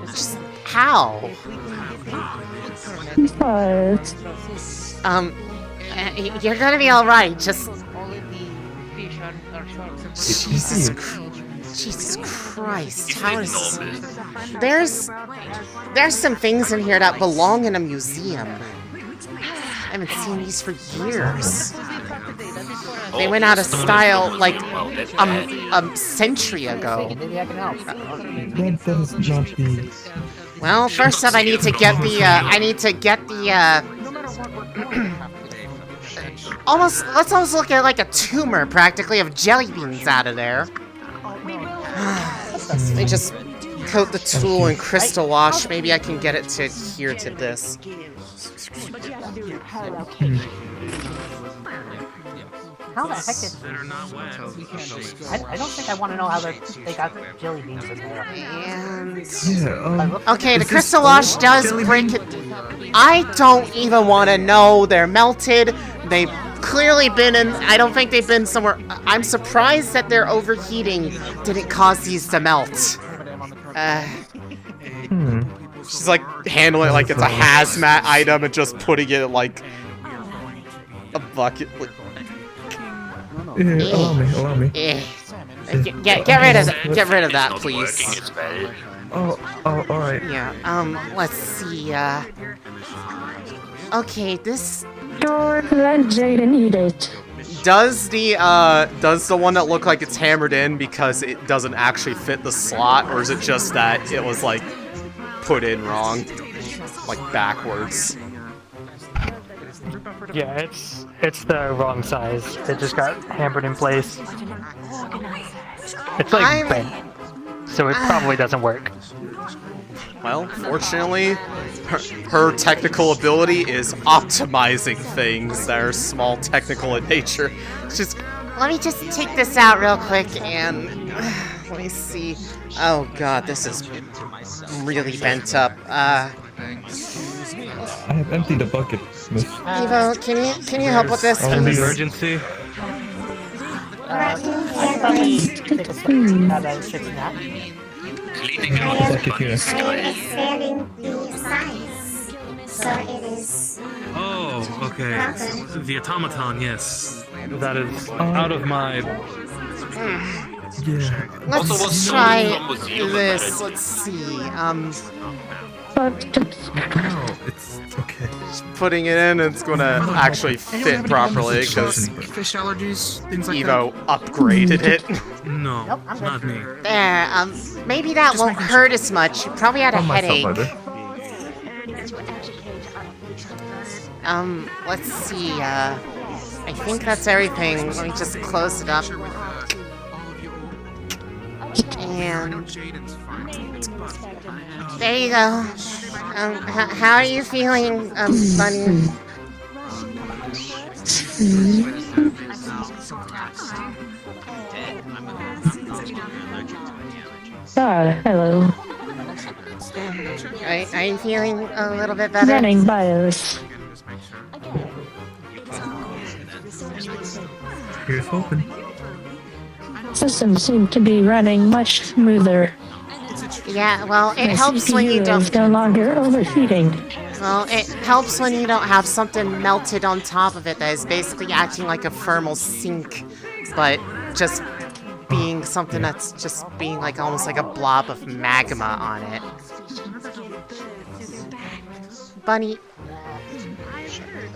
Just how? But You're gonna be alright, just... Jesus Christ, how is... There's some things in here that belong in a museum. I haven't seen these for years. They went out of style, like, a century ago. Maybe I can help. That does not be... Well, first up, I need to get the, let's almost look at like a tumor, practically, of jelly beans out of there. They just coat the tool in crystal wash. Maybe I can get it to adhere to this. How the heck did... I don't think I want to know how they got jelly beans in there. Okay, the crystal wash does break it. I don't even want to know. They're melted. They've clearly been in... I don't think they've been somewhere... I'm surprised that their overheating didn't cause these to melt. She's like handling it like it's a hazmat item and just putting it in like a bucket. Allow me. Get rid of that. Get rid of that, please. Oh, alright. Yeah, let's see, okay, this... let Jaden eat it. Does the one that look like it's hammered in because it doesn't actually fit the slot, or is it just that it was like put in wrong, like backwards? Yeah, it's the wrong size. It just got hammered in place. It's like bent, so it probably doesn't work. Well, fortunately, her technical ability is optimizing things that are small technical in nature. Just let me just take this out real quick and let me see. Oh god, this is really bent up. I have emptied the bucket, miss. Evo, can you help with this, please? Emergency. I probably take a step out of shaking that. Expanding the size, so it is... Oh, okay. The automaton, yes. That is out of my... Yeah. Let's try this. Let's see. No, it's okay. Just putting it in, it's gonna actually fit properly because Fish allergies, things like Evo upgraded it. No, not me. There, maybe that won't hurt as much. You probably had a headache. Let's see, I think that's everything. Let me just close it up. And... there you go. How are you feeling, Bunny? Hello. Are you feeling a little bit better? Running BIOS. Here's hoping. Systems seem to be running much smoother. Yeah, well, it My helps when you CPU don't... is no longer overheating. Well, it helps when you don't have something melted on top of it that is basically acting like a thermal sink, but just being something that's just being like almost like a blob of magma on it. Bunny,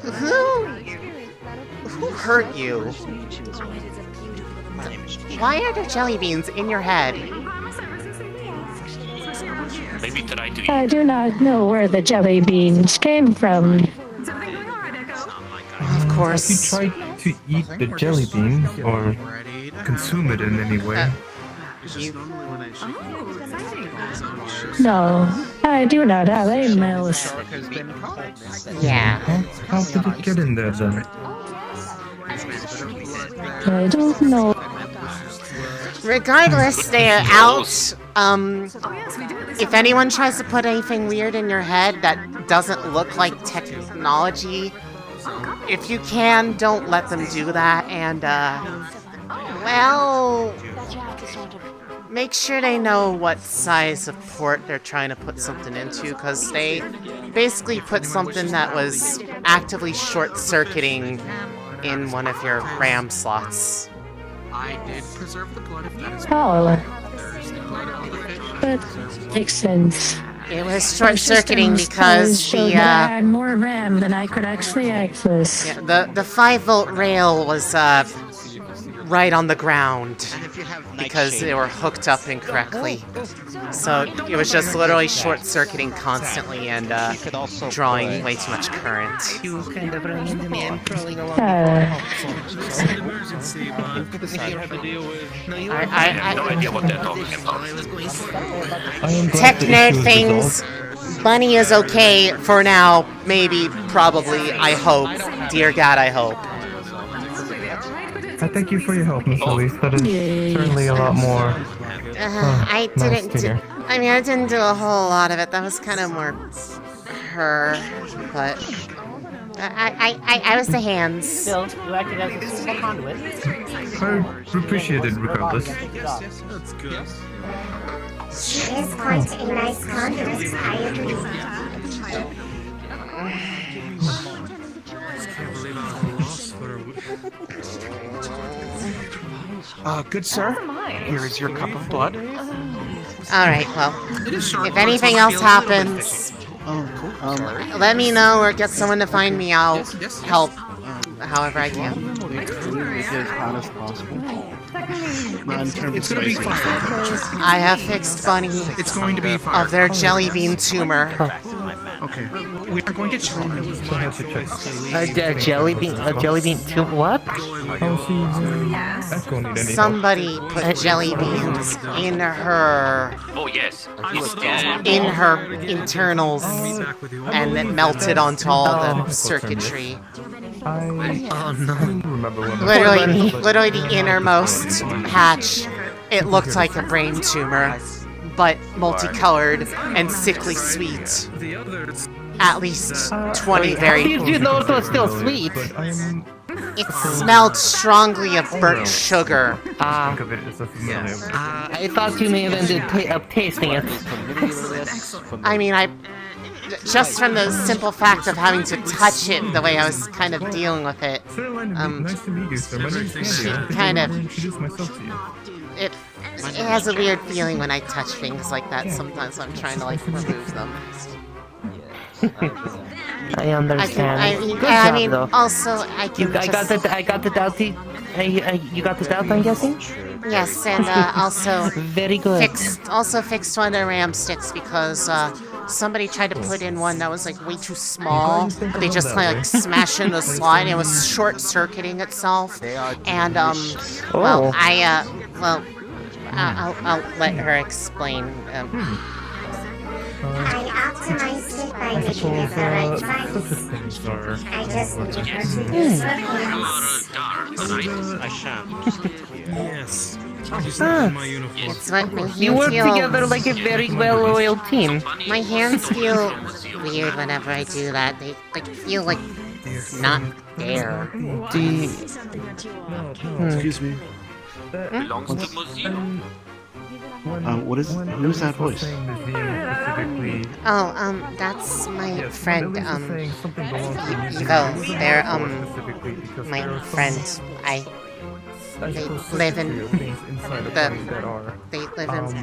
who hurt you? Why are there jelly beans in your head? Maybe today to I do not know where the jelly beans came from. Of course. Have you tried to eat the jelly bean or consume it in any way? No, I do not have a mouse. Yeah. How did it get in there then? I don't know. Regardless, they're out. If anyone tries to put anything weird in your head that doesn't look like technology, if you can, don't let them do that, and, well, make sure they know what size of port they're trying to put something into, because they basically put something that was actively short-circuiting in one of your RAM slots. I did preserve the blood if that is Oh, There's blood on the fish. that makes sense. It was short-circuiting because the I had more RAM than I could actually access. yeah, the 5-volt rail was right on the ground because they were hooked up incorrectly. So it was just literally short-circuiting constantly and drawing way too much current. You kind of run into me. I'm crawling along. I have no idea what they're talking about. Tech nerd things. Bunny is okay for now. Maybe, probably, I hope. Dear God, I hope. I thank you for your help, Miss Elise. That is certainly a lot more. I didn't do, I mean, I didn't do a whole lot of it. That was kind of more her, but I was the hands. Still, you acted as a simple conduit. I appreciate it regardless. That's good. She is quite a nice conduit, I agree. Can't believe I lost for Good sir, here is your cup of blood. Alright, well, if anything else happens, let me know or get someone to find me. I'll help however I can. As hot as possible. It's gonna be fine. I have fixed Bunny It's going to be fine. of their jelly bean tumor. Okay, we are going to check. A jelly bean too? What? Somebody put jelly beans in her. Oh yes. In her internals, and it melted onto all the circuitry. Oh no. Literally the innermost patch. It looked like a brain tumor, but multicolored and sickly sweet. At least 20 very. How did you know it was still sweet? It smelled strongly of burnt sugar. I thought you may have ended up tasting it. I mean, just from the simple fact of having to touch it the way I was kind of dealing with it, nice to meet you, sir. My name's Andy. kind of, Introduce myself to you. it has a weird feeling when I touch things like that. Sometimes I'm trying to like remove them. I understand. I mean, though. also I can I got the doubt. You got the doubt, I'm guessing. Yes, and also very good. Fixed one of the RAM sticks because somebody tried to put in one that was like way too small. They just kind of like smashed in the slot and it was short-circuiting itself. And well, I'll let her explain. I optimized it by making it the right size. I just need her to use her hands. I shan't. Yes. It's what my hands You work feel. together like a very well-oiled team. My hands feel weird whenever I do that. They like feel like not there. Excuse me. Belongs to museum. Who's that voice? Oh, that's my friend, Evo. They're, my friend. They live in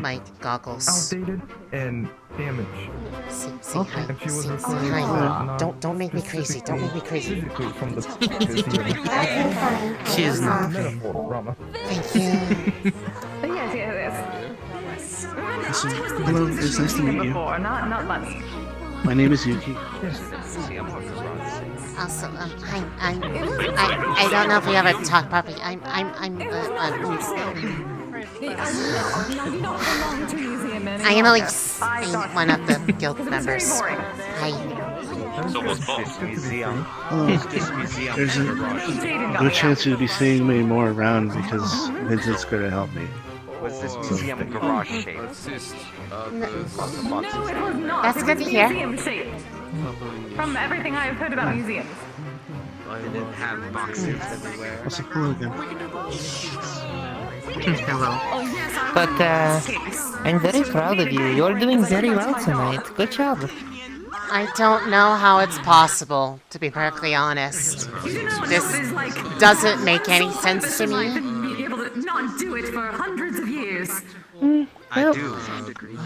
my goggles. Outdated and damaged. See, hi. Don't make me crazy. Don't make me crazy. She is not. Thank you. Hello, it's nice to meet you. Not Bunny. My name is Yuki. Also, I don't know if we ever talked properly. I am Elise. I'm one of the guild members. Hi. So was boss. Museum. There's a good chance you'll be seeing me more around because Vincent's going to help me. Was this museum garage shaped? That's good to hear. Museum shaped. From everything I've heard about museums. Did it have boxes everywhere? What's the cool again? Hello. But I'm very proud of you. You're doing very well tonight. Good job. I don't know how it's possible, to be perfectly honest. This doesn't make any sense to me. Be able to not do it for hundreds of years. Well,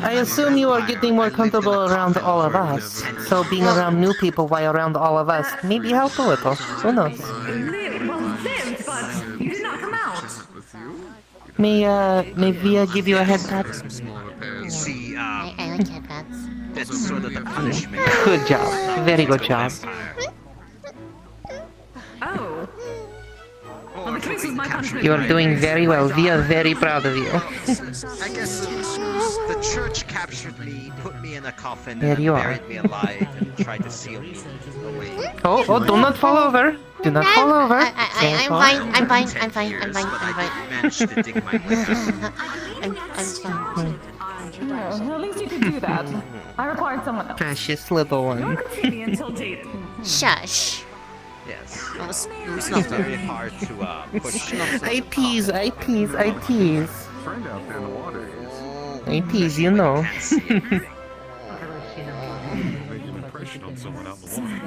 I assume you are getting more comfortable around all of us. So being around new people while around all of us maybe help a little. Who knows? Lived, but you did not come out. May Via give you a head pat? See, I like head pats. that's sort of the punishment. Good job. Very good job. Oh. Well, the case was my punishment. You are doing very well. We are very proud of you. I guess the church captured me, put me in a coffin, There and you buried are. me alive, and tried to seal me away. Oh, do not fall over. Do not fall over. I'm fine. I'm fine. I'm fine. I'm fine. I'm fine. Managed to dig my way out. I'm fine. At least you could do that. I required someone else. Precious little one. Until dated. Shush. Yes. It's It's not very hard to push. I tease. I tease, you know.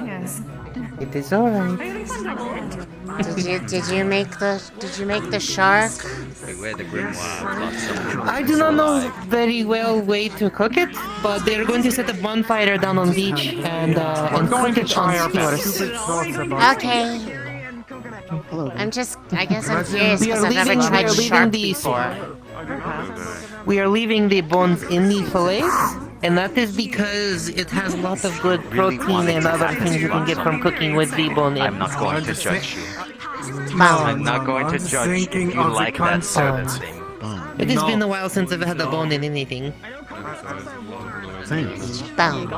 Yes. It is alright. Did you make the shark? Where the grimoire. I do not know very well way to cook it, but they're going to set a bonfire down on beach and cook it on skewers. Okay. I guess I'm curious because I've never tried shark before. We are leaving the bones in the fillets, and that is because it has lots of good protein and other things you can get from cooking with the bone in. I'm not going to judge you. No, I'm not going to judge if you like that sort of thing. It has been a while since I've had a bone in anything. Bone.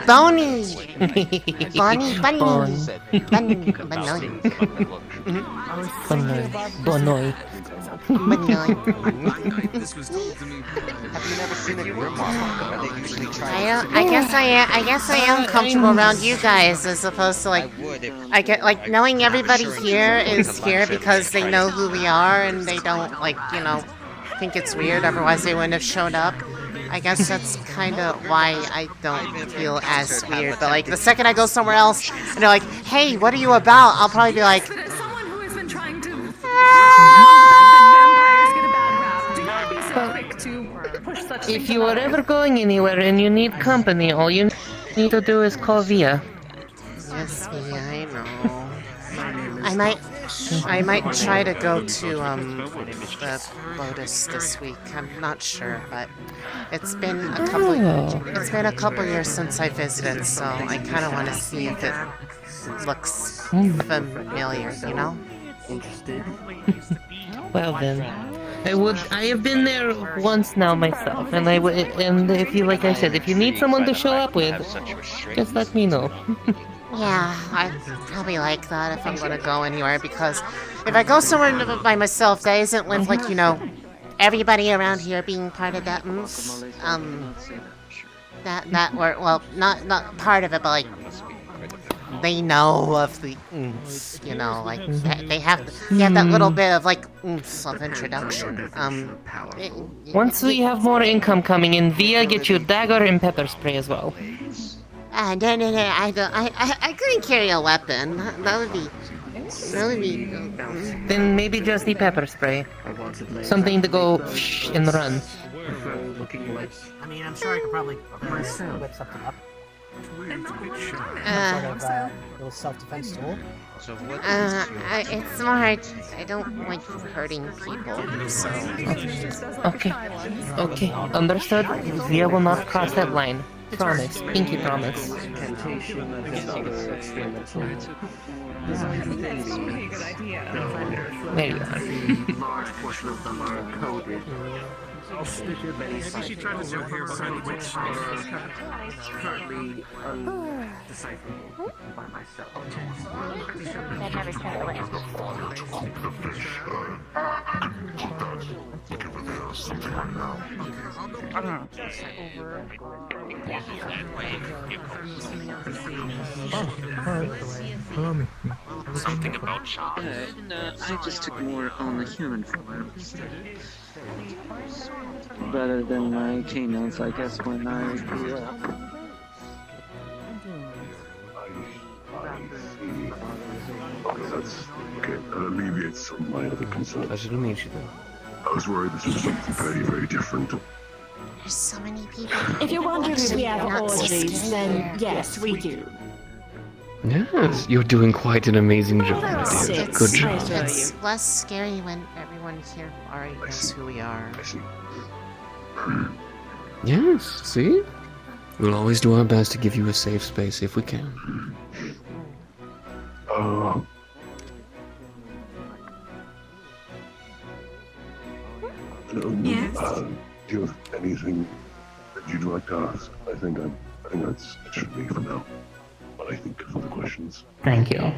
Bony. Bunny. Bnuuy. I guess I am comfortable around you guys as opposed to I get knowing everybody here is here because they know who we are and they don't think it's weird, otherwise they wouldn't have shown up. I guess that's kind of why I don't feel as weird. But the second I go somewhere else and they're like, "Hey, what are you about?" I'll probably be like, Someone who has been trying to if you are ever going anywhere and you need company, all you need to do is call Via. Yes, Via, I know. I might try to go to the VODs this week. I'm not sure, but it's been a couple years since I visited, so I kind of want to see if it looks familiar, you know? Well then, I have been there once now myself, and if you, like I said, if you need someone to show up with, just let me know. Yeah, I'd probably like that if I'm gonna go anywhere, because if I go somewhere by myself that isn't with, everybody around here being part of that, not part of it, but, they know of the they have that little bit of, of introduction. Once we have more income coming in, Via get you dagger and pepper spray as well. No, I couldn't carry a weapon. That would be... Then maybe just the pepper spray. Something to go and run. I mean, I'm sure I could probably whip something up. Little self-defense tool. So what it's more I don't like hurting people, so... Okay, understood. Via will not cross that line. Promise, pinky promise. There you are. Maybe she tried to jump here behind the witch. currently undecipherable by myself. That never turned away. Something about shops. I just took more on the human form. Better than my keynotes, I guess, when I grew up. Okay, that alleviates some of my other concerns. Pleasure to meet you. I was worried this was something very, very different. There's so many people. If you're wondering if we have Not so orgies, then yes, we do. Yes, you're doing quite an amazing job, my dear. Good job. It's less scary when everyone here already knows who we are. Yes, see? We'll always do our best to give you a safe space if we can. Yes. Do you have anything that you'd like to ask? I think that's it should be for now. But I think for the questions. Thank you.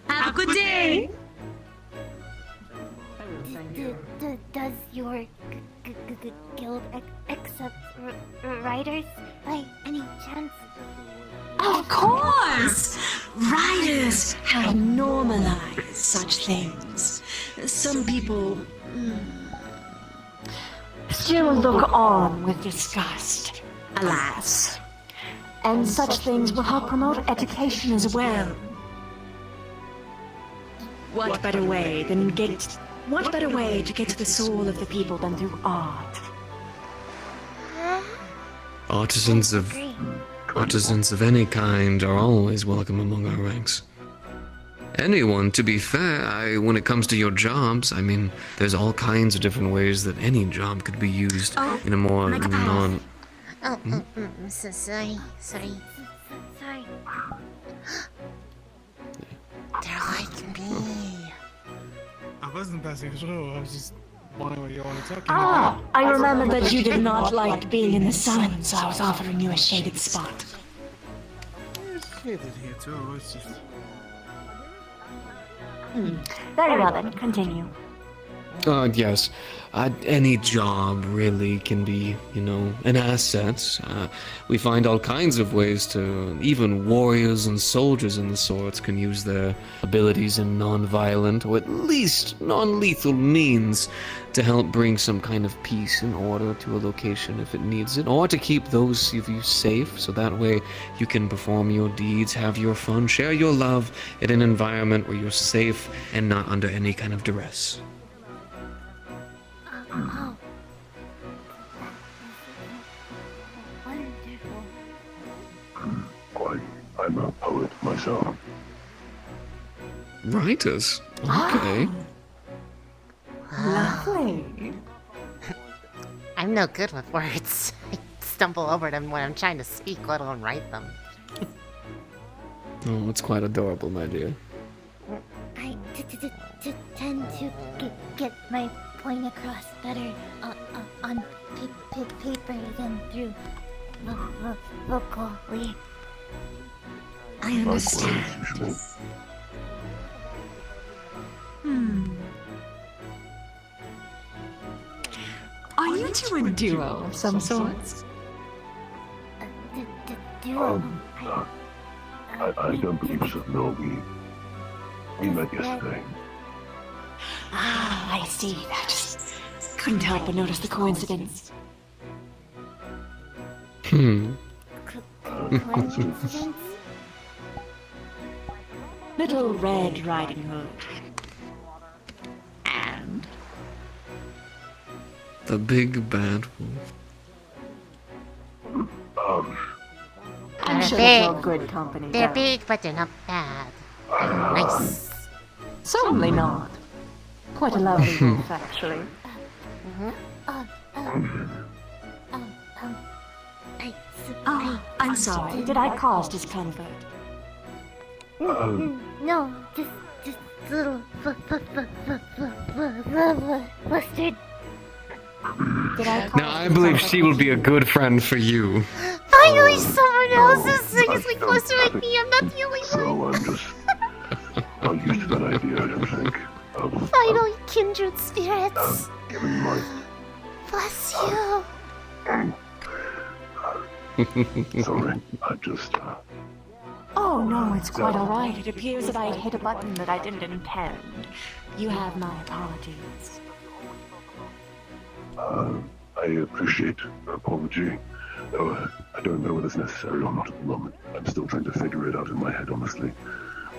Have a good day! Does your guild accept writers by any chance? Of course! Writers have normalized such things. Some people still look on with disgust, alas. And such things will help promote education as well. What better way to get to the soul of the people than through art? Artisans of any kind are always welcome among our ranks. Anyone, to be fair, when it comes to your jobs, I mean, there's all kinds of different ways that any job could be used in a more non... Sorry. Sorry. They're like me. I wasn't passing through, I was just wondering what you all were talking Ah, about. I remember that you did not like being in the sun, so I was offering you a shaded spot. It's shaded here too, it's just... Very well then, continue. Yes. Any job really can be, an asset. We find all kinds of ways to, even warriors and soldiers and the sorts can use their abilities in non-violent or at least non-lethal means to help bring some kind of peace and order to a location if it needs it, or to keep those of you safe so that way you can perform your deeds, have your fun, share your love in an environment where you're safe and not under any kind of duress. Oh. Wonderful. Quite. I'm a poet myself. Writers? Okay. Lovely. I'm no good with words. I stumble over them when I'm trying to speak, let alone write them. Oh, it's quite adorable, my dear. I tend to get my point across better on paper than through vocally. I understand. Are you two a duo of some sorts? Duo. I don't believe so. No, we met yesterday. Ah, I see. I just couldn't help but notice the coincidence. Coincidence? Little Red Riding Hood. And? The big bad wolf. I'm sure big. it's all good company. They're though. big, but they're not bad. They're nice. Certainly not. Quite a lovely wolf, actually. I'm sorry. Did I cause discomfort? No, just Busted. Did I Now I believe she will be a good friend for you. Finally, someone else is seriously close to like me. I'm not the only one. So I'm just not used to that idea, I don't think. Finally, kindred spirits. Giving my Bless you. sorry, I just Oh no, it's quite alright. It appears that I hit a button that I didn't intend. You have my apologies. I appreciate the apology. Though I don't know whether it's necessary or not at the moment. I'm still trying to figure it out in my head, honestly.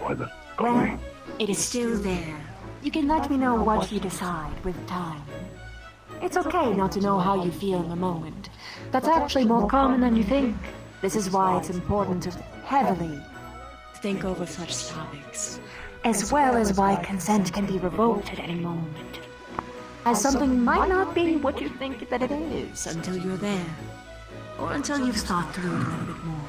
Why that got me. Well, it is still there. You can let me know what you decide with time. It's okay not to know how you feel in the moment. That's actually more common than you think. This is why it's important to heavily think over such topics, as well as why consent can be revoked at any moment. As something might not be what you think that it is until you're there, or until you've thought through it a little bit more.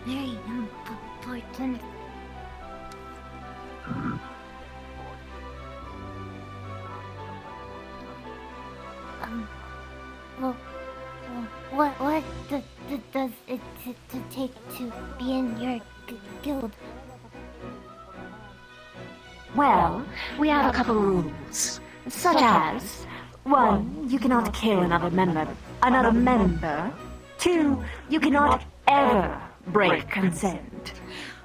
Very important. Well, what does it take to be in your guild? Well, we have a couple rules, such as 1, you cannot kill another member. 2, you cannot ever break consent.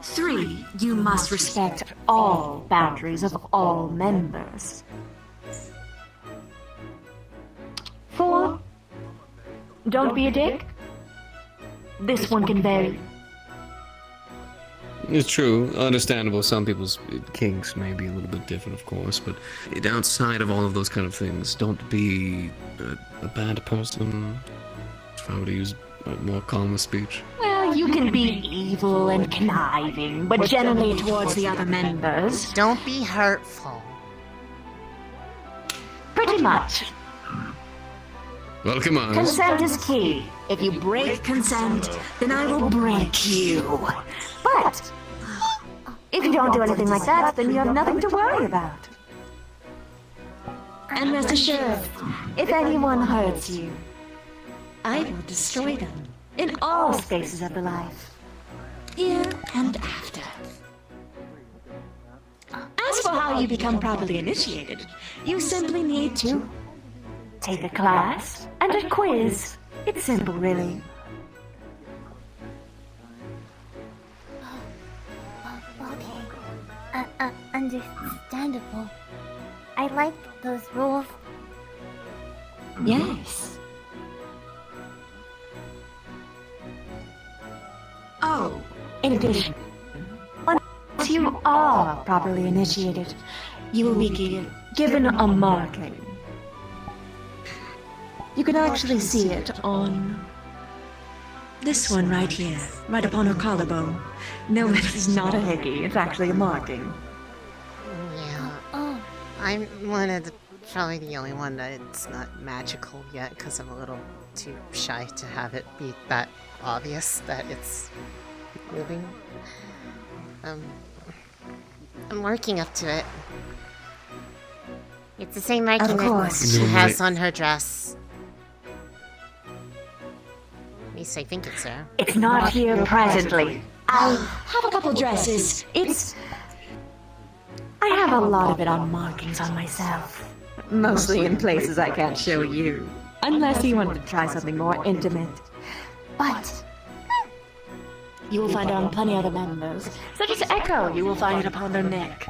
3, you must respect all boundaries of all members. 4, don't be a dick. This one can vary. It's true, understandable. Some people's kinks may be a little bit different, of course, but outside of all of those kind of things, don't be a bad person. If I were to use more calmer speech. Well, you can be evil and conniving, but generally towards the other members. Don't be hurtful. Pretty much. Well, come on. Consent is key. If you break consent, then I will break you. But if you don't do anything like that, then you have nothing to worry about. And rest assured, if anyone hurts you, I will destroy them in all spaces of the life, here and after. As for how you become properly initiated, you simply need to take a class and a quiz. It's simple, really. Okay. Understandable. I like those rules. Yes. Oh, in addition, once you are properly initiated, you will be given a marking. You can actually see it on this one right here, right upon her collarbone. No, it is not a hickey, it's actually a marking. Yeah. I'm probably the only one that it's not magical yet, because I'm a little too shy to have it be that obvious that it's moving. I'm working up to it. It's the same marking that she has on her dress. At least I think it's her. It's not here presently. I have a couple dresses. I have a lot of it on markings on myself. Mostly in places I can't show you. Unless you want to try something more intimate. But you will find it on plenty other members, such as Echo. You will find it upon their neck.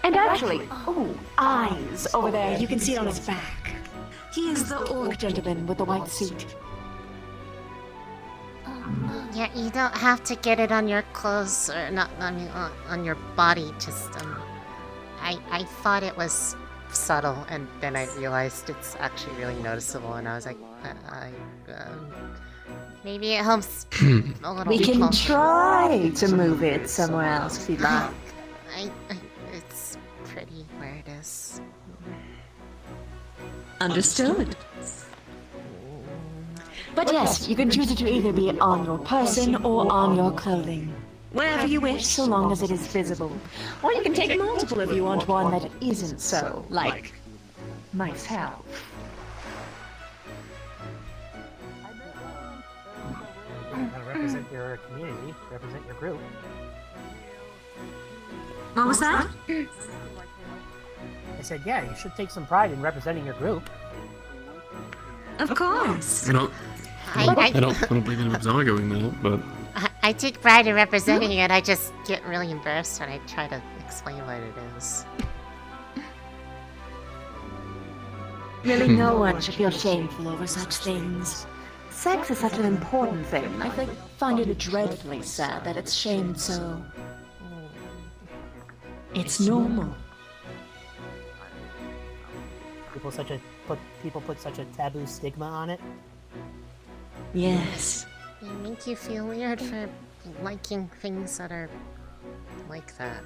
And actually, eyes over there. You can see it on his back. He is the orc gentleman with the white suit. Yeah, you don't have to get it on your clothes, or not, I mean, on your body, just, I thought it was subtle, and then I realized it's actually really noticeable, and I was like, maybe it helps a little. We can try to move it somewhere else if you'd like. It's pretty where it is. Understood. But yes, you can choose it to either be on your person or on your clothing. Wherever you wish, so long as it is visible. Or you can take multiple if you want one that isn't so, like myself. Gotta represent your community, represent your group. What was that? I said, yeah, you should take some pride in representing your group. Of course. I don't believe anyone's arguing that, but I take pride in representing it. I just get really embarrassed when I try to explain what it is. Really, no one should feel shameful over such things. Sex is such an important thing. I find it dreadfully sad that it's shamed so. It's normal. People put such a taboo stigma on it. Yes. They make you feel weird for liking things that are like that.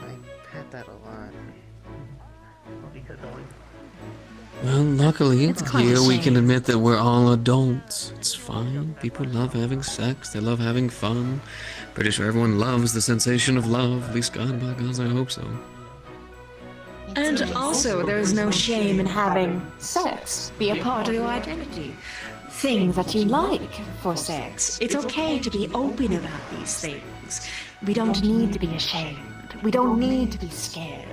I've had that a lot. well, luckily It's quite a here we can shame. admit that we're all adults. It's fine. People love having sex. They love having fun. Pretty sure everyone loves the sensation of love. At least God, by gods, I hope so. And also, there is no shame in having sex be a part of your identity. Things that you like for sex. It's okay to be open about these things. We don't need to be ashamed. We don't need to be scared.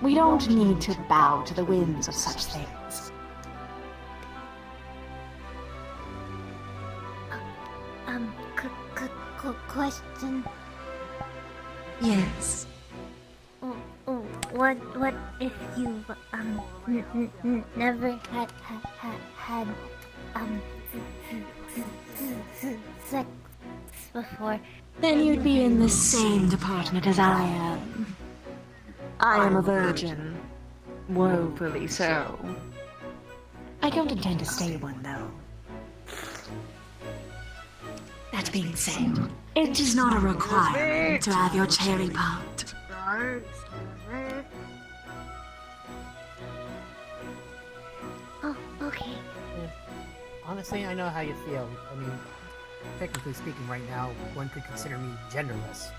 We don't need to bow to the whims of such things. Question. Yes. What if you've never had sex before? Then you'd be in the same department as I am. I am a virgin. Woefully so. I don't intend to stay one, though. That being said, it is not a requirement to have your cherry popped. Oh, okay. Honestly, I know how you feel. I mean, technically speaking, right now, one could consider me genderless.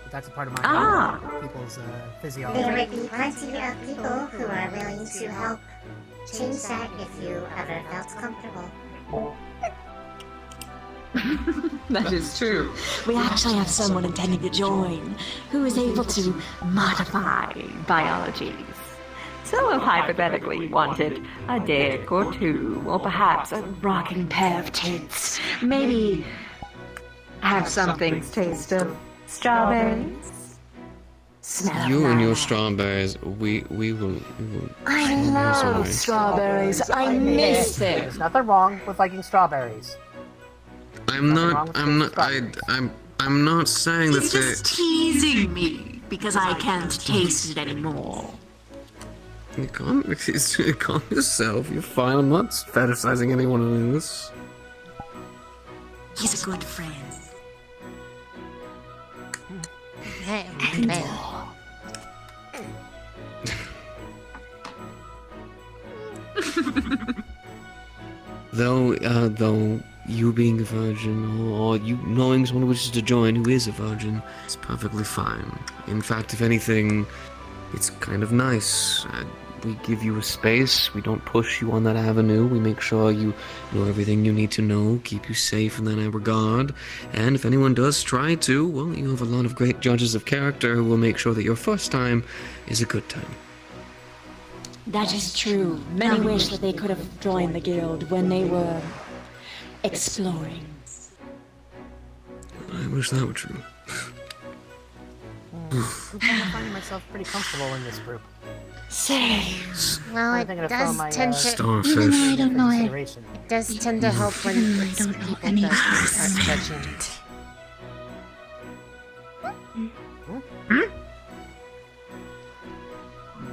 But that's a part of my people's physiology. There would be plenty of people who are willing to help change that if you ever felt comfortable. That is true. We actually have someone intending to join who is able to modify biologies. So if hypothetically you wanted a dick or two, or perhaps a rocking pair of tits, maybe have something's taste of strawberries. Smell You of and your lilac. strawberries, we will. I love strawberries. I miss them. There's nothing wrong with liking strawberries. I'm not saying that He's just teasing me because I can't taste it anymore. Calm yourself. You're fine. I'm not fetishizing anyone in this. He's a good friend. Though you being a virgin, or you knowing someone who wishes to join who is a virgin, it's perfectly fine. In fact, if anything, it's kind of nice. We give you a space, we don't push you on that avenue, we make sure you know everything you need to know, keep you safe in that regard, and if anyone does try to, well, you have a lot of great judges of character who will make sure that your first time is a good time. That is true. Many wish that they could have joined the guild when they were exploring. I wish that were true. I'm finding myself pretty comfortable in this group. Same. Well, I'm it thinking of does throwing tend my, to. Starfish. Even though I don't know it, consideration. it does tend to help when it's people that are judging.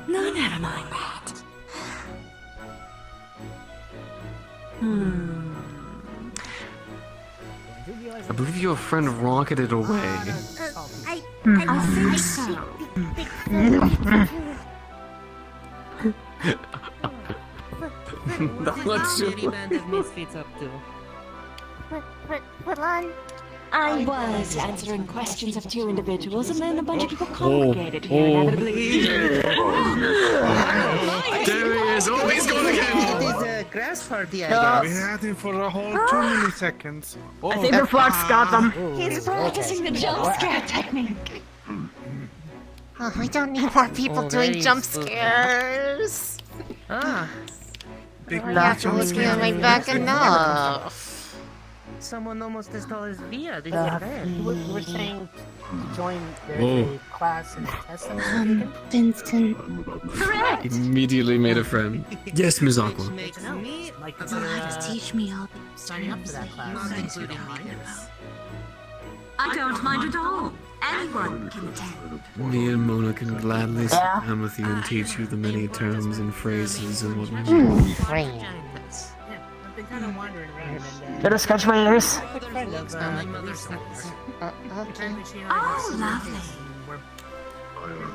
No, never mind that. I believe your friend rocketed away. I think so. What's your band of misfits up to? What on? I was answering questions of two individuals, and then a bunch of people congregated here inevitably. There he is! Oh, he's gone again! It is a grass party, I We guess. had him for a whole 2 milliseconds. Oh. I think the Fox got them. He's practicing the jump scare technique. Oh, I don't need more people doing very jump spooky. scares. Ah, Big I have to look at my back enough. someone almost as tall as Via. Did you You get that? were saying to join there's Whoa. a class in test. Vincent. Correct! Immediately made a friend. Yes, Ms. Aqua. Makes me Like Just teach me all signing up for that class. I don't mind at all. Anyone can tell. Me and Mona can gladly sit down with you and teach you the many terms and phrases and whatnot. Friend. I've been kind of wandering around and Better scratch my ears. a quick friend of my mother's side. Okay. She and I Oh, lovely.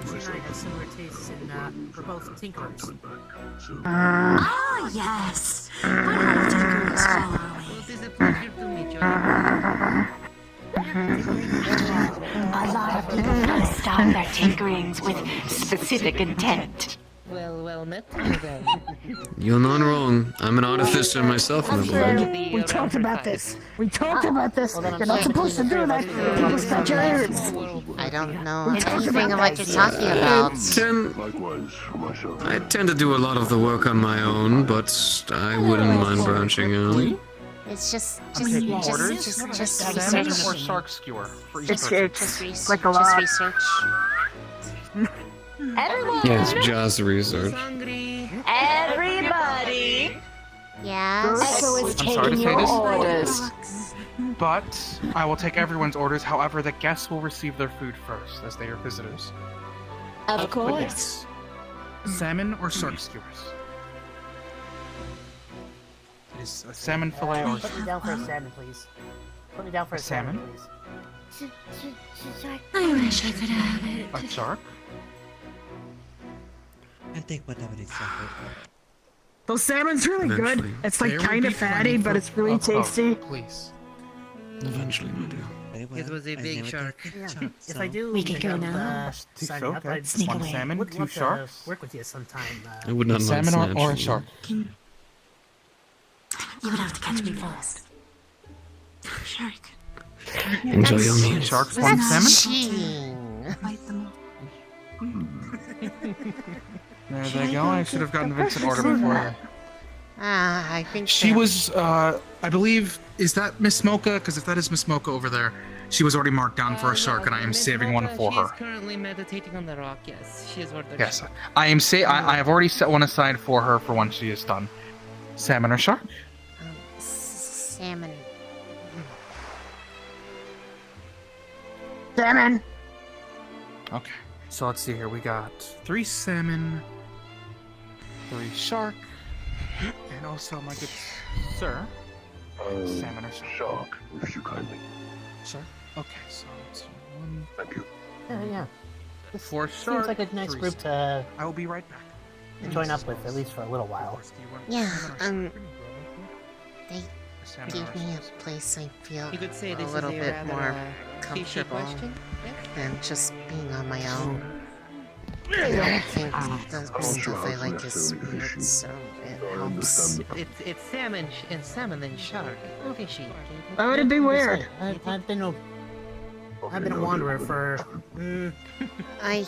She and I have similar tastes in, we're both tinkerers. Ah, yes. What kind of tinkers follow Well, it is a pleasure to meet you. A lot of people try to stop their tinkerings with specific intent. Well met, then. You're not wrong. I'm an artificer myself in the blade. We talked about this. We talked about this. You're not supposed to do that. People scratch your ears. I don't know We talked anything about of what this. you're talking about. Likewise, for myself. I tend to do a lot of the work on my own, but I wouldn't mind branching out. It's just taking orders. Salmon research. or shark skewer for each It's person. it's like a lot. research. Everyone! Yes, just research. Everybody! Yes. Echo is I'm sorry to taking say your this. orders. But I will take everyone's orders. However, the guests will receive their food first, as they are visitors. Of course. Salmon or shark skewers? It is a salmon fillet or Put me down for a salmon, please. Put me down for a salmon, please. I wish I could have it. a shark. I'll take whatever is offered. Those salmon's really good. Eventually. It's like There will kind be of fatty, plenty but for- it's really oh, tasty. Please. Eventually, my dear. Very well. It was a I big never shark. take Yeah. sharks, If so- I do We can end go up, now. signing up, Okay. I'd Sneak One away. salmon, would 2 love sharks. to work with you sometime. I would not mind Salmon or a snatching shark? You would have to catch me first. Shark. Enjoy your meal. Sharks, 1 salmon. Cheating. Bite them. There they go. I should have gotten Vincent order before her. I think She so. was, I believe, is that Miss Mocha? Because if that is Miss Mocha over there, she was already marked down for a shark, and I am saving one for her. She's currently meditating on the rock, yes. She is ordered. Yes, I have already set one aside for her for when she is done. Salmon or shark? Salmon. Salmon. Okay. So let's see here. We got 3 salmon, 3 shark, and also my good sir. Salmon or shark? Shark, if you kindly. Shark? Okay, so it's 1, Thank you. Yeah. This 4 seems shark. like a nice 3 group to I will be right back. join up with, at least for a little while. Yeah, they Salmon gave or me shark? a place I feel You could say a this little is a bit rather more cliche comfortable question. than just being on my own. I don't think the stuff I like is weird, so it helps. It's salmon and salmon and shark. Fishy. Why would it be weird? I've been a wanderer for. I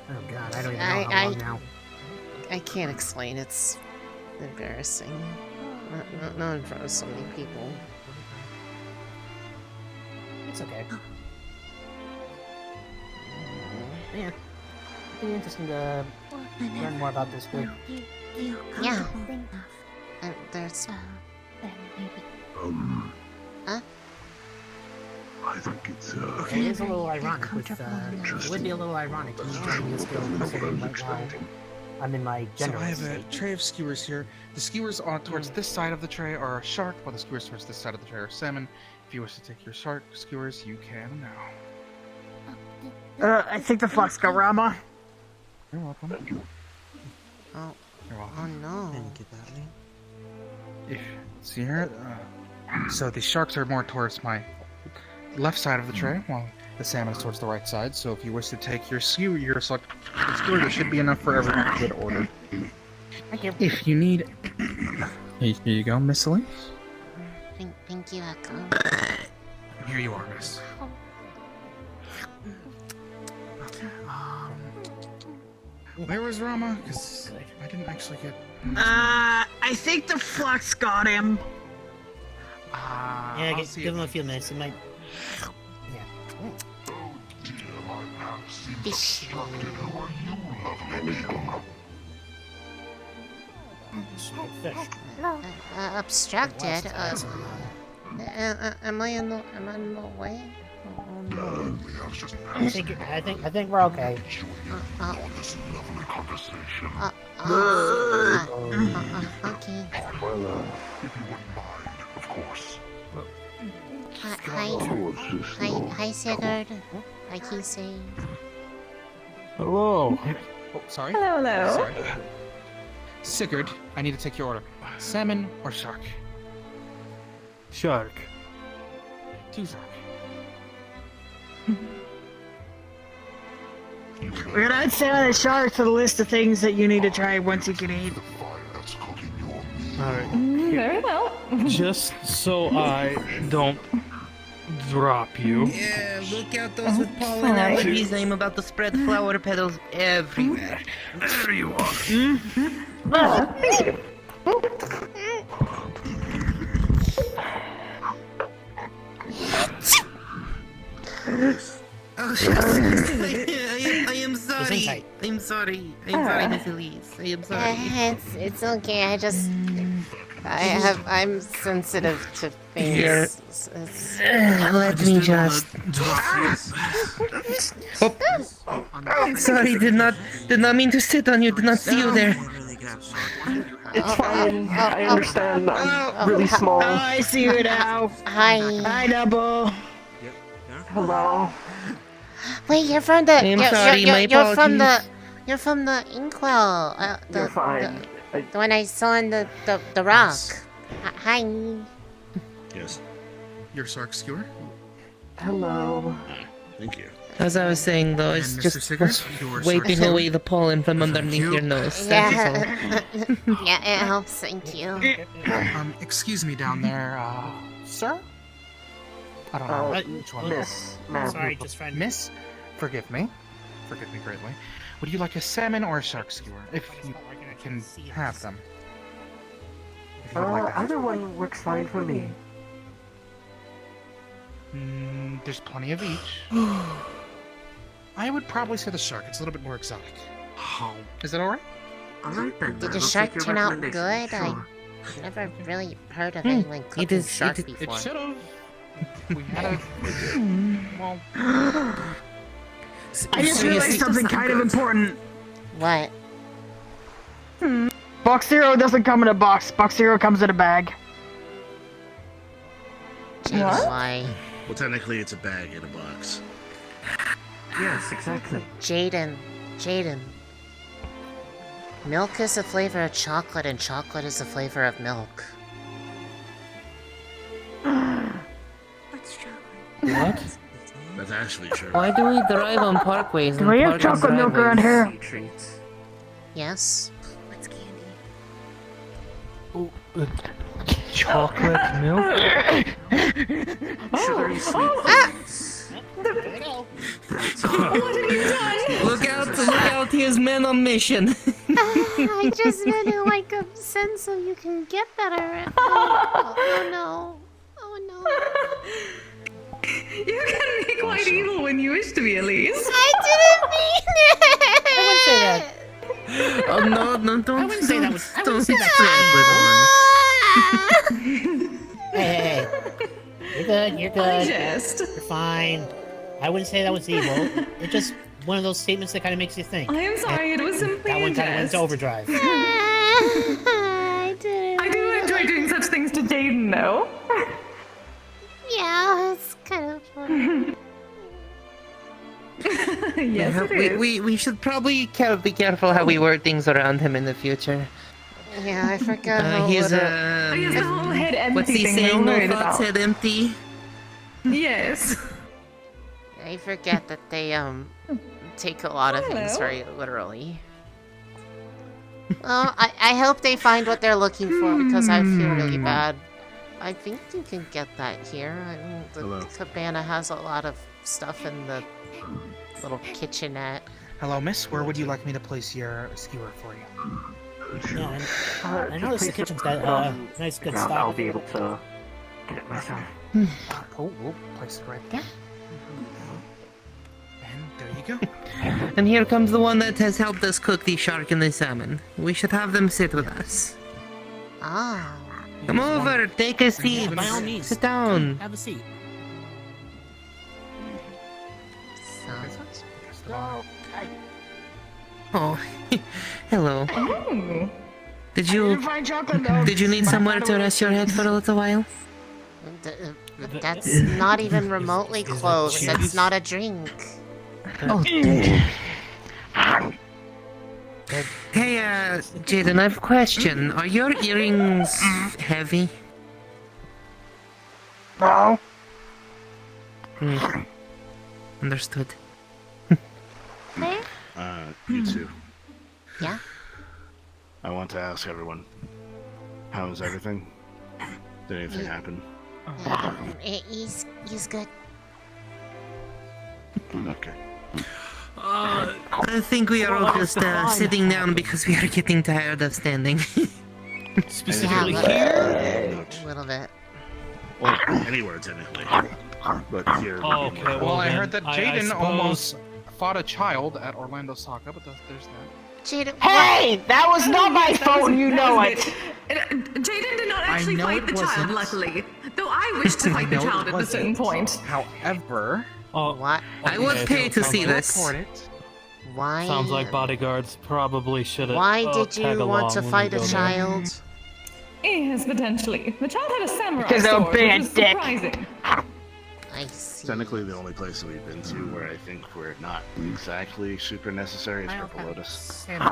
Oh god, I don't even know how long now. I can't explain. It's embarrassing. Not in front of so many people. It's okay. Yeah. It'd be interesting to learn more about this group. Yeah. There's. Huh? I think it's It is a little ironic with, it would be a little ironic to me joining this guild considering right now I'm in my So gender. I have a tray of skewers here. The skewers on towards this side of the tray are a shark, while the skewers towards this side of the tray are salmon. If you wish to take your shark skewers, you can now. I think the Fox got Rama. You're welcome. Thank you. Oh. You're welcome. Oh no. Thank you, darling. See here? So the sharks are more towards my left side of the tray, while the salmon is towards the right side. So if you wish to take your skewer, there should be enough for everyone to get ordered. Thank you. If you need... Here you go, Miss Elise. Thank you, Echo. Here you are, miss. Where was Rama? Because I didn't actually get... I think the flux got him. Yeah, give him a few minutes. He might. Obstructed? Am I in the way? I think we're okay. Okay. Well, if you wouldn't mind, of course. Hi, Sigurd. Like he's saying. Hello. Oh, sorry. Hello. Sorry. Sigurd, I need to take your order. Salmon or shark? Shark. 2 shark. We're gonna add salmon and shark to the list of things that you need to try once you can eat. Alright. Very well. Just so I don't drop you. Yeah, look out those with pollen allergies. I'm about to spread flower petals everywhere. There you are. Thank you. I am sorry. I'm sorry, Miss Elise. I am sorry. It's okay. I'm sensitive to things. Let me just. Sorry, did not mean to sit on you. Did not see you there. It's fine. I understand. I'm really small. Oh, I see you now. Hi. Hi, Double. Hello. Wait, you're from the. I'm sorry, my apologies. You're from the Inkwell. You're fine. The one I saw in the rock. Hi. Yes. Your shark skewer? Hello. Thank you. As I was saying, though, it's And just Mr. Sigurd, your wiping shark away the pollen from underneath your nose. That is all. Yeah, it helps. Thank you. Excuse me down there, sir? I don't know which one. Miss, ma'am. Sorry, just trying to. Miss, forgive me. Forgive me greatly. Would you like a salmon or a shark skewer? If you can have them. If you would like that. Either one works fine for me. There's plenty of each. I would probably say the shark. It's a little bit more exotic. Is that alright? Did the shark turn out good? I've never really heard of anyone cooking shark before. It should have. We had a... Well... I just realized something kind of important. What? Box Zero doesn't come in a box. Box Zero comes in a bag. What? Why? Well, technically, it's a bag in a box. Yes, exactly. Jaden. Milk is the flavor of chocolate, and chocolate is the flavor of milk. What? That's actually true. Why do we drive on parkways? Do we have chocolate milk around here? Yes. Oh, chocolate milk? Sugary sweet. What have you done? Look out, he is man on mission. I just meant in like a sense so you can get better. Oh no. You can be quite evil when you wish to be, Elise. I didn't mean it! I wouldn't say that. Oh no, don't. I wouldn't say that was. I Don't wouldn't say that. Hey. You're good. Jest. You're fine. I wouldn't say that was evil. It's just one of those statements that kind of makes you think. I am sorry, it was simply That one kind of went jest. to overdrive. I didn't. I do enjoy doing such things to Jaden, though. Yeah, it's kind of fun. Yes, it is. We should probably be careful how we word things around him in the future. Yeah, I forgot how He's He has the whole head empty what's he thing saying? we're No worried thoughts, about. head empty. Yes. I forget that they take a lot of things Hello. very literally. Well, I hope they find what they're looking for because I feel really bad. I think you can get that here. The cabana has a lot of stuff in the little kitchenette. Hello, miss. Where would you like me to place your skewer for you? Yeah, I noticed the kitchen's got nice good stuff. I'll be able to get it myself. Cool. We'll place it right there. And there you go. And here comes the one that has helped us cook the shark and the salmon. We should have them sit with us. Ah. Come over, take a seat. By all means. Sit down. Have a seat. Oh, hello. Oh. Did you need somewhere to rest your head for a little while? That's not even remotely close. That's not a drink. Oh. Hey, Jaden, I have a question. Are your earrings heavy? No. Understood. You two. Yeah? I want to ask everyone, how is everything? Did anything happen? He's good. Okay. I think we are all just sitting down because we are getting tired of standing. Specifically here? A little bit. Well, anywhere technically. But here. Oh, okay. Well, I then heard that I Jaden suppose- almost fought a child at Orlando Soccer, but there's that. Jaden, Hey, that was not my phone, you know it. Jaden did not actually know fight it the child, wasn't. luckily. Though I wished to fight the child at a certain point. However, what? I would pay to see this. report it. Why? Sounds like bodyguards probably should have. Why did you want to fight a child? Yes, potentially. The child had a samurai Because they're sword, being which is dick. surprising. I see. Technically, the only place that we've been to where I think we're not exactly super necessary is Purple Lotus. Well,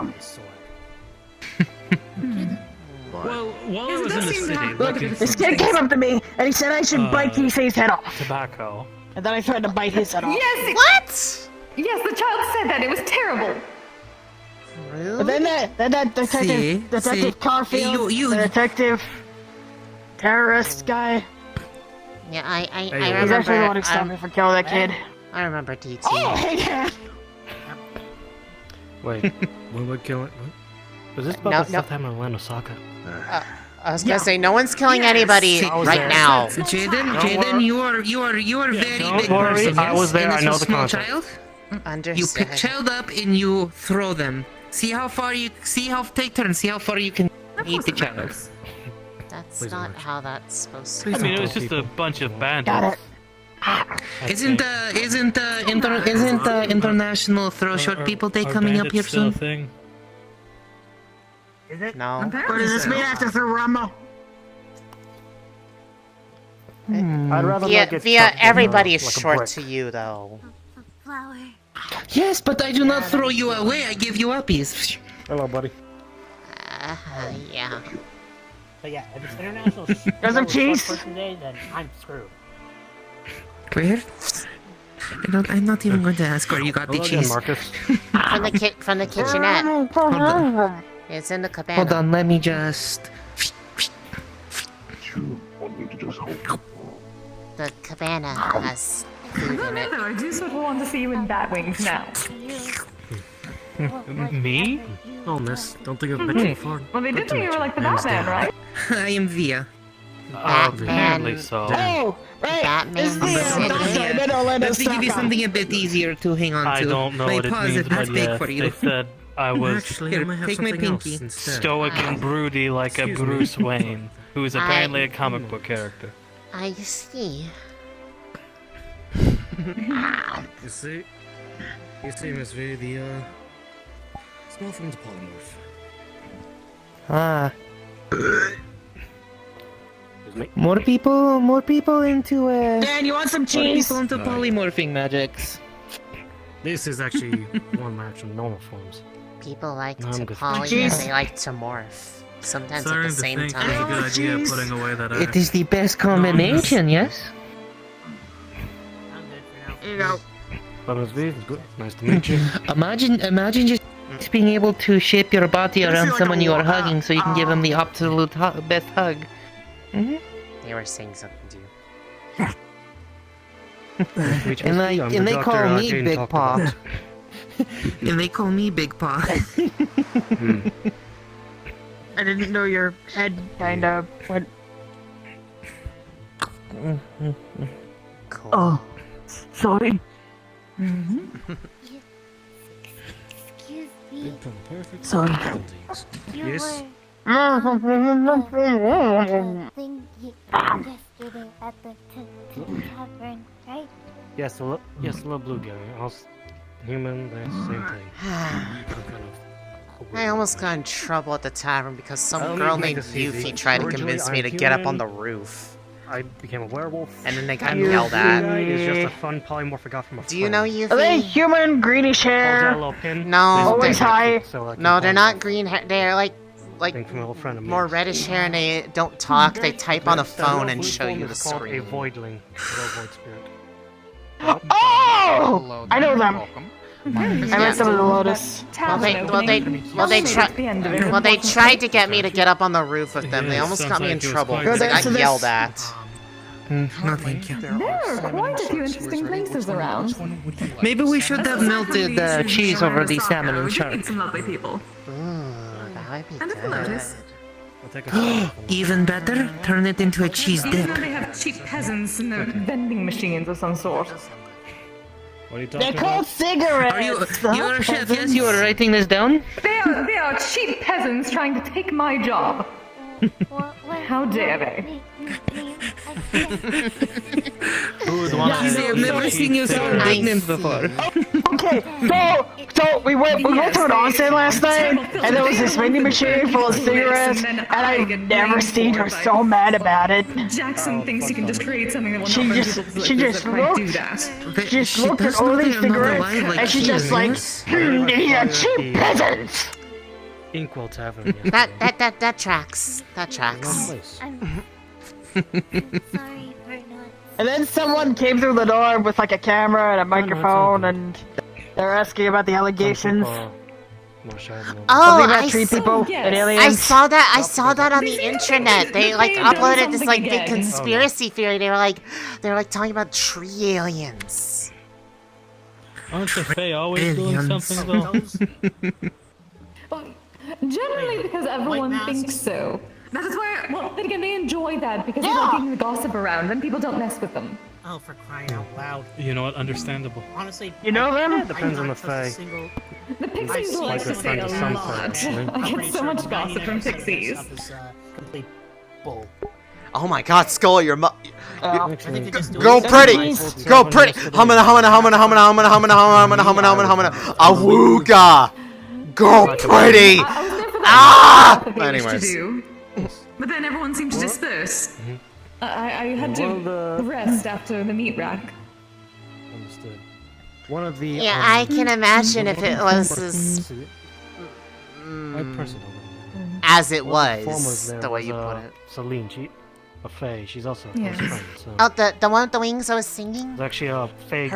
while I Yes, it was does in the seem to city have- looking This for kid came up to me and he said I should bite TC's head off. tobacco, And then I threatened to bite his head off. Yes! What? Yes, the child said that. It was terrible. But then that detective Carfield, the detective terrorist guy. Yeah, I He's remember. actually the one who stopped me from killing that kid. I remember DT. Oh, hey, Dad. Wait, what would kill it? Was this about No, the no. stuff that happened in Orlando Soccer? I was gonna say no one's killing anybody See, right now. Jaden, you are very don't big worry, person. I was there, And I this know was the small concept. child. Understood. You pick child up and you throw them. Take turns. See how far you can eat the child. That's Please not don't. how that's supposed to I be. mean, it was just a bunch of bandits. Got it. Isn't international throw short people day coming up here soon? Thing? Is it? No. Or does this mean I have to throw Rambo? I'd rather Via, not get via shot than, everybody is like a short brick. to you, though. Yes, but I do not throw you away. I give you uppies. Hello, buddy. Yeah. But yeah, if it's international some cheese? person day, then I'm screwed. Where? I'm not even going to ask where you got the Hello again, cheese. Marcus. From the kitchenette. It's in the cabana. Hold on, let me just. You want me to just hold? The cabana has food in it. I do sort of want to see you in bat wings now. Me? Oh, miss, don't think I've met you before. Well, they did think you were like the Batman, right? I am Via. Apparently so. Oh, right. Batman This is the doctor in Orlando Let's give you Soccer. something a bit easier to hang on to. I don't know My what it paws means, are that but big yes, for you. they said I was Actually, I might have take my something else pinky. instead. stoic and broody like a Excuse me. Bruce Wayne, who is apparently a comic book character. I see. You see, Miss V, the small form's polymorph. Ah. More people into Dan, you want some more cheese? people into polymorphing magics. This is actually one of my actual normal forms. People like I'm to good. poly and Jeez. they like to morph. sometimes at Starting the to same think time. it's a good idea putting away that It is the best combination, yes? You know. Nice to meet you. Imagine just being able to shape your body around someone you are hugging so you can give them the absolute best hug. They were saying something to you. And they call me Big Paw. And they call me Big Paw. I didn't know your head kind of went. Cool. Sorry. Excuse me. Sorry. Yes. Thing yesterday at the tavern, right? Yes, a little blue guy. Human, same thing. I almost got in trouble at the tavern because some Let me girl make named this easy. Yuffie tried to Originally, convince me to I'm get up on human. the roof. I became a werewolf. And then they got And yelled at. It's just a fun polymorph I got from a Do you know Are they Yuffie? human, greenish hair? No, Always high. no, they're not green hair. They're like From an old friend of more reddish hair, and they don't talk. They type on a phone and show you the It's called a screen. voidling. A void spirit. Oh! I know them. I met some of the Lotus. They tried to get me to get up on the roof with them. They almost got me in trouble because I got yelled at. No, thank you. There are quite a few interesting places around. Maybe we should have melted cheese over the salmon and shark. Some lovely people. That would And be a Lotus. good. Even better, turn it into a cheese dip. They have cheap peasants and vending machines of some sort. What are you They're called cigarettes. You're a chef, yes? You are writing this down? They are cheap peasants trying to take my job. How dare they? I've never seen you so indignant before. Okay, so we went to an onsen last night, and there was this vending machine full of cigarettes, and I've never seen her so mad about it. Jackson thinks you can just create something that will She not just looked. do that. She just looked at all these cigarettes, and she's just like, these are cheap peasants. Inkwell Tavern. That tracks. That tracks. And then someone came through the door with like a camera and a microphone, and they're asking about the allegations. Oh, about tree people and aliens. I saw that on the internet. They like uploaded this like big conspiracy theory. They were like talking about tree aliens. Aren't the Fae always doing something though? Generally, because everyone thinks so. That is why, well, then again, they enjoy that because they like getting the gossip around, and people don't mess with them. Oh, for crying out loud. You know what? Understandable. Honestly, you know them? Depends on the Fae. The Pixies like to say a lot. I get so much gossip from Pixies. Complete bull. Oh my God, Skull, you're I think they just do go it. pretty, go pretty. Humana. Awooga, go pretty. Ah. Anyways. But then everyone seemed to disperse. I had to rest after the meat rack. Understood. One of the. Yeah, I can imagine if it was as it was, the way you put it. Celine, a Fae. She's also a Yes. close friend. So. Oh, the one with the wings I was singing? There's actually a Fae.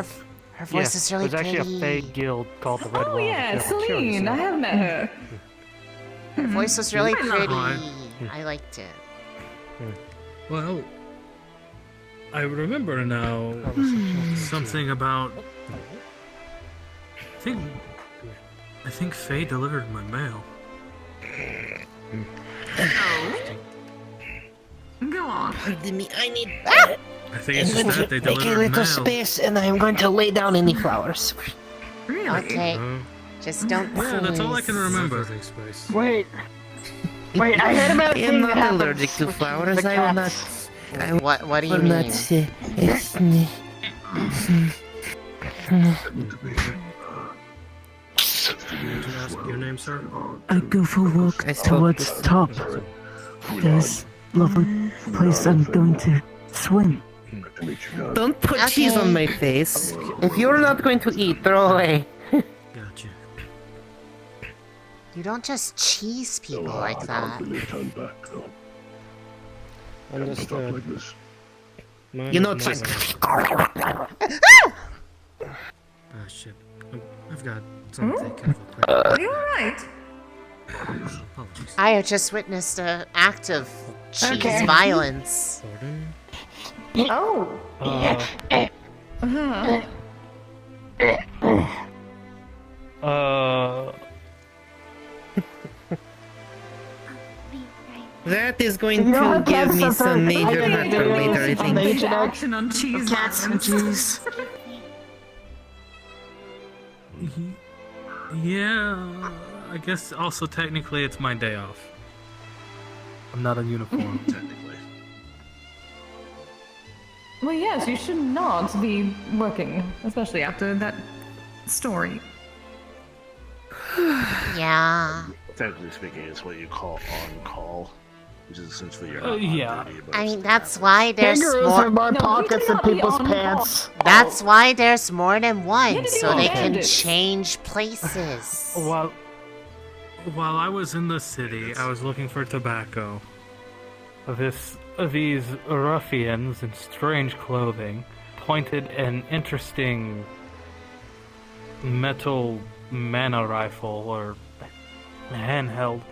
Her voice is really There's actually a Fae guild called the Red Oh Wall. yeah, Celine. I have met her. Her voice was really I love pretty. her. I liked it. Well, I remember now something about. I think Faye delivered my mail. Go on. I need. I think it's just that they Make a delivered little mail. space, and I am going to lay down in the flowers. Really? Okay. Just don't. Yeah, that's all I can remember. Wait, I heard about I a am thing not that happens allergic to with flowers. the I will not. cats. What do you will mean? not say. Your name, sir? I go for a walk towards top. There's lovely place I'm going to swim. Don't put cheese on my face. If you're not going to eat, throw away. Gotcha. You don't just cheese people like I that. can't really turn back, though. Can't stop Understood. like this. You know, cheese. Ah, shit. I've got something kind of a quick. Are you alright? Apologies. I have just witnessed an act of cheese Okay. violence. Oh. That is going You know to how give cats me suffer some major higher hurt later, I on think. the internet? Action on cheese. Cats and cheese. Yeah, I guess also technically it's my day off. I'm not in uniform. Technically. Well, yes, you should not be working, especially after that story. Yeah. Technically speaking, it's what you call on call, which is essentially your Yeah. duty, but I it's mean, still that's happening. why there's Kangaroos have more. more pockets than people's pants. That's why there's more than one, Kennedy so they can bandits. change places. While I was in the city, I was looking for tobacco. These ruffians in strange clothing pointed an interesting metal mana rifle or handheld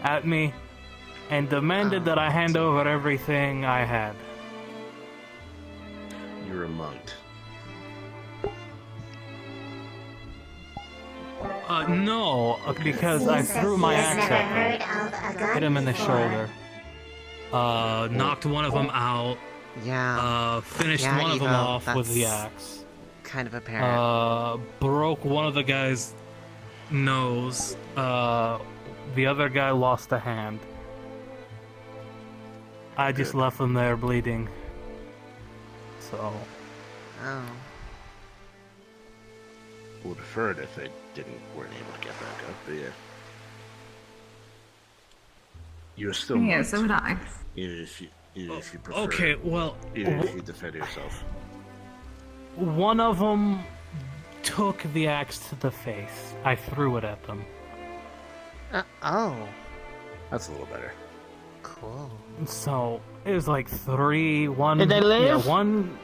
at me and demanded that I hand over everything I had. You were mugged. No, because I threw my axe at him. Hit him in the shoulder. Knocked one of them out. Yeah. Finished Yeah, one of them Evo, off with the that's axe. Kind of apparent. Broke one of the guy's nose. The other guy lost a hand. I just left them there bleeding. So. Oh. Would have preferred if they weren't able to get back up, but yeah. You're still Yeah, mugged. so would I. Even if you prefer. Okay, well. Even if you defend yourself. One of them took the axe to the face. I threw it at them. Oh. That's a little better. Cool. So it was like 3, 1. Did they live? Yeah, 1.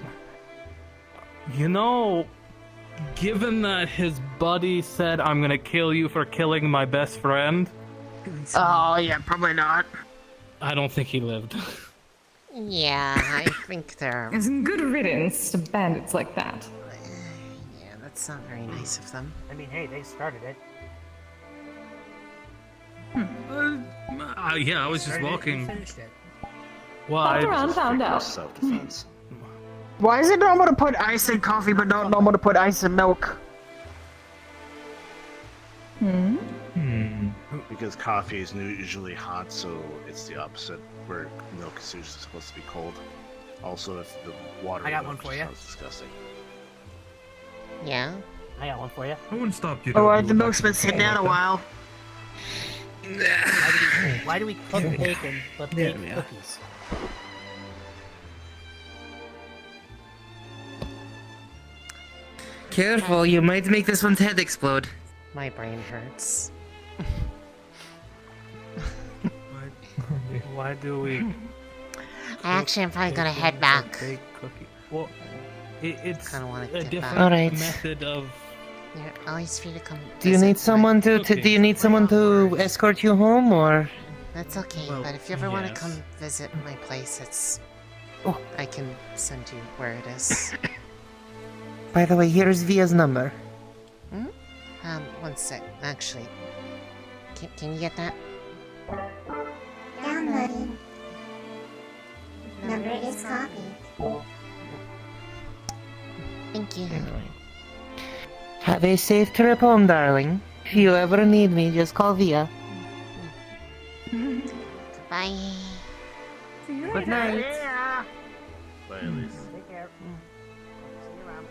You know, given that his buddy said, "I'm gonna kill you for killing my best friend," Oh, yeah, probably not. I don't think he lived. Yeah, I think they're. It's good riddance to bandits like that. Yeah, that's not very nice of them. I mean, hey, they started it. Yeah, I was just Started it, walking. we finished it. Well, Popped around, found out. Self-defense. Why is it normal to put ice in coffee, but not normal to put ice in milk? Because coffee is usually hot, so it's the opposite, where milk is usually supposed to be cold. Also, if the water I got milk one for just you. sounds disgusting. Yeah. I got one for you. I wouldn't stop you. Oh, the milk's been sitting down a while. Why do we cook bacon but bake cookies? Careful, you might make this one's head explode. My brain hurts. Why do we? Actually, I'm probably gonna head back. Bake cookie. Well, it's Kinda wanna a get different back. Alright. method of. You're always free to come. Do you visit need someone to cooking. do you need someone to escort you home, or? That's okay, Well, but if you ever want to yes. come visit my place, it's. Oh. I can send you where it is. By the way, here's Via's number. One sec. Actually, can you get that? Downloading. Number is copied. Thank you. Have a safe trip home, darling. If you ever need me, just call Via. Bye. Good night. Bye, Elise. Take care. See you around.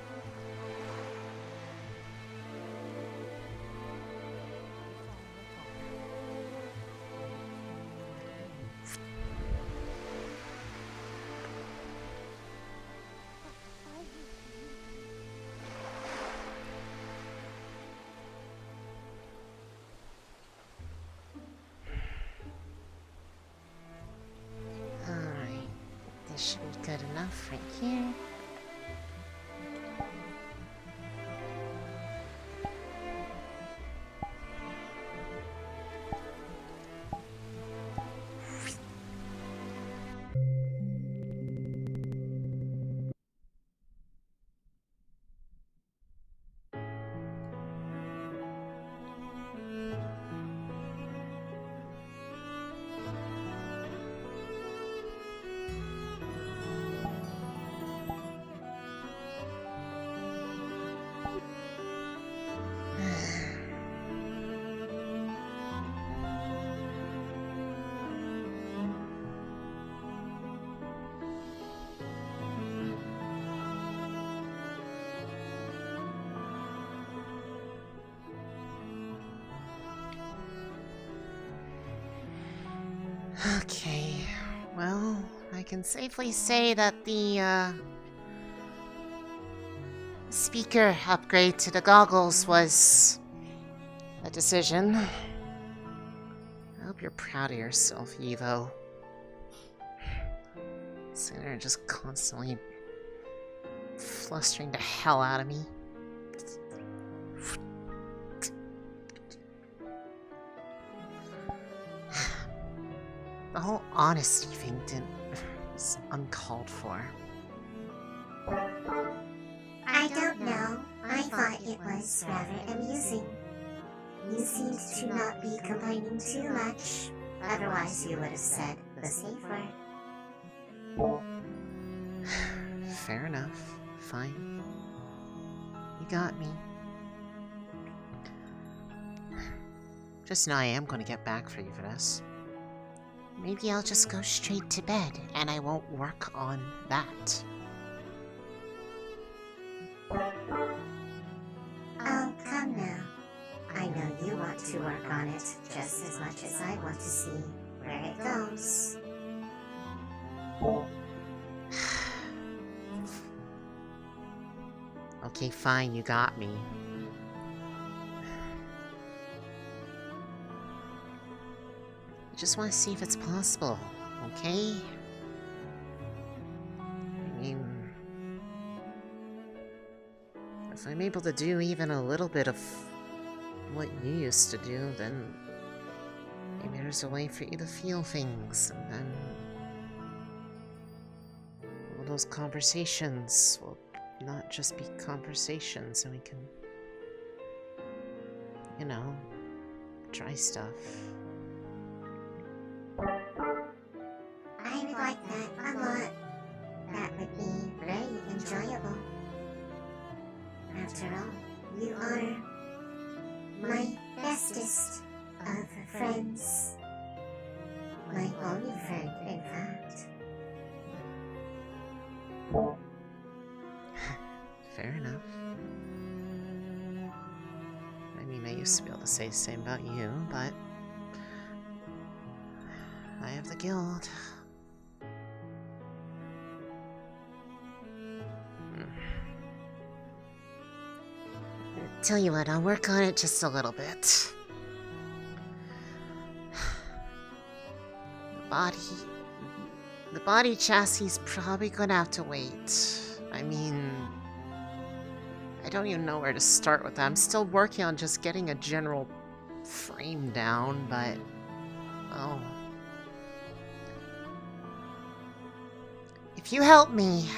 good enough right here. Okay, well, I can safely say that the, speaker upgrade to the goggles was a decision. I hope you're proud of yourself, Evo. Sitting there just constantly flustering the hell out of me. The whole honesty thing was uncalled for. I don't know. I thought it was rather amusing. You seemed to not be complaining too much. Otherwise, you would have said the safe word. Fair enough. Fine. You got me. Just know I am going to get back for you for this. Maybe I'll just go straight to bed, and I won't work on that. Oh, come now. I know you want to work on it just as much as I want to see where it goes. Okay, fine, you got me. I just want to see if it's possible, okay? I mean, if I'm able to do even a little bit of what you used to do, then maybe there's a way for you to feel things, and then all those conversations will not just be conversations, and we can, you know, try stuff. I would like that a lot. That would be very enjoyable. After all, you are my bestest of friends. My only friend, in fact. Fair enough. I mean, I used to be able to say the same about you, but I have the guild. Tell you what, I'll work on it just a little bit. The body chassis is probably gonna have to wait. I mean, I don't even know where to start with that. I'm still working on just getting a general frame down, but, well, if you help me,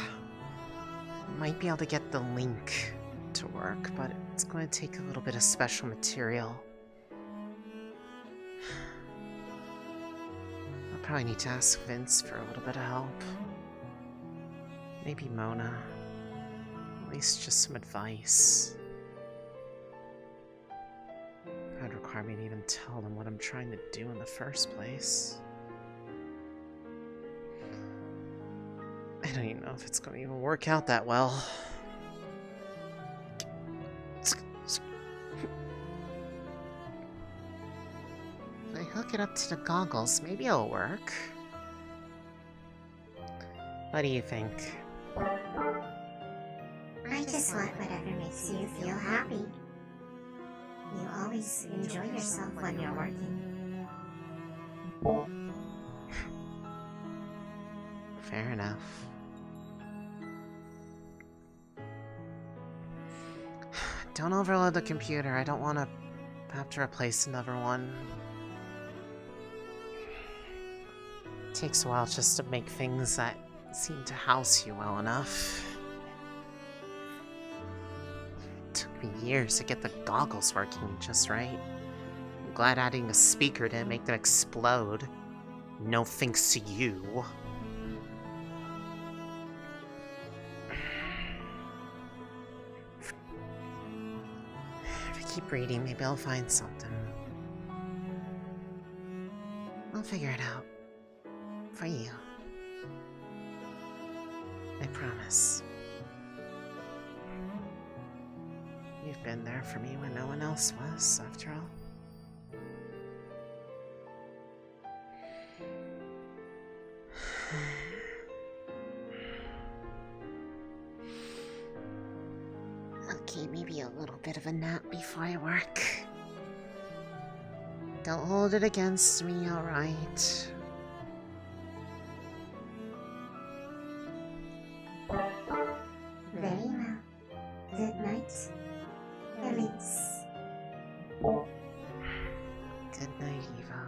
I might be able to get the link to work, but it's going to take a little bit of special material. I'll probably need to ask Vince for a little bit of help. Maybe Mona. At least just some advice. That'd require me to even tell them what I'm trying to do in the first place. I don't even know if it's going to even work out that well. If I hook it up to the goggles, maybe it'll work. What do you think? I just want whatever makes you feel happy. You always enjoy yourself when you're working. Fair enough. Don't overload the computer. I don't want to have to replace another one. It takes a while just to make things that seem to house you well enough. It took me years to get the goggles working just right. I'm glad adding a speaker didn't make them explode. No thanks to you. If I keep reading, maybe I'll find something. I'll figure it out. For you. I promise. You've been there for me when no one else was, after all. Okay, maybe a little bit of a nap before I work. Don't hold it against me, alright? Very well. Good night, Elise. Good night, Eva.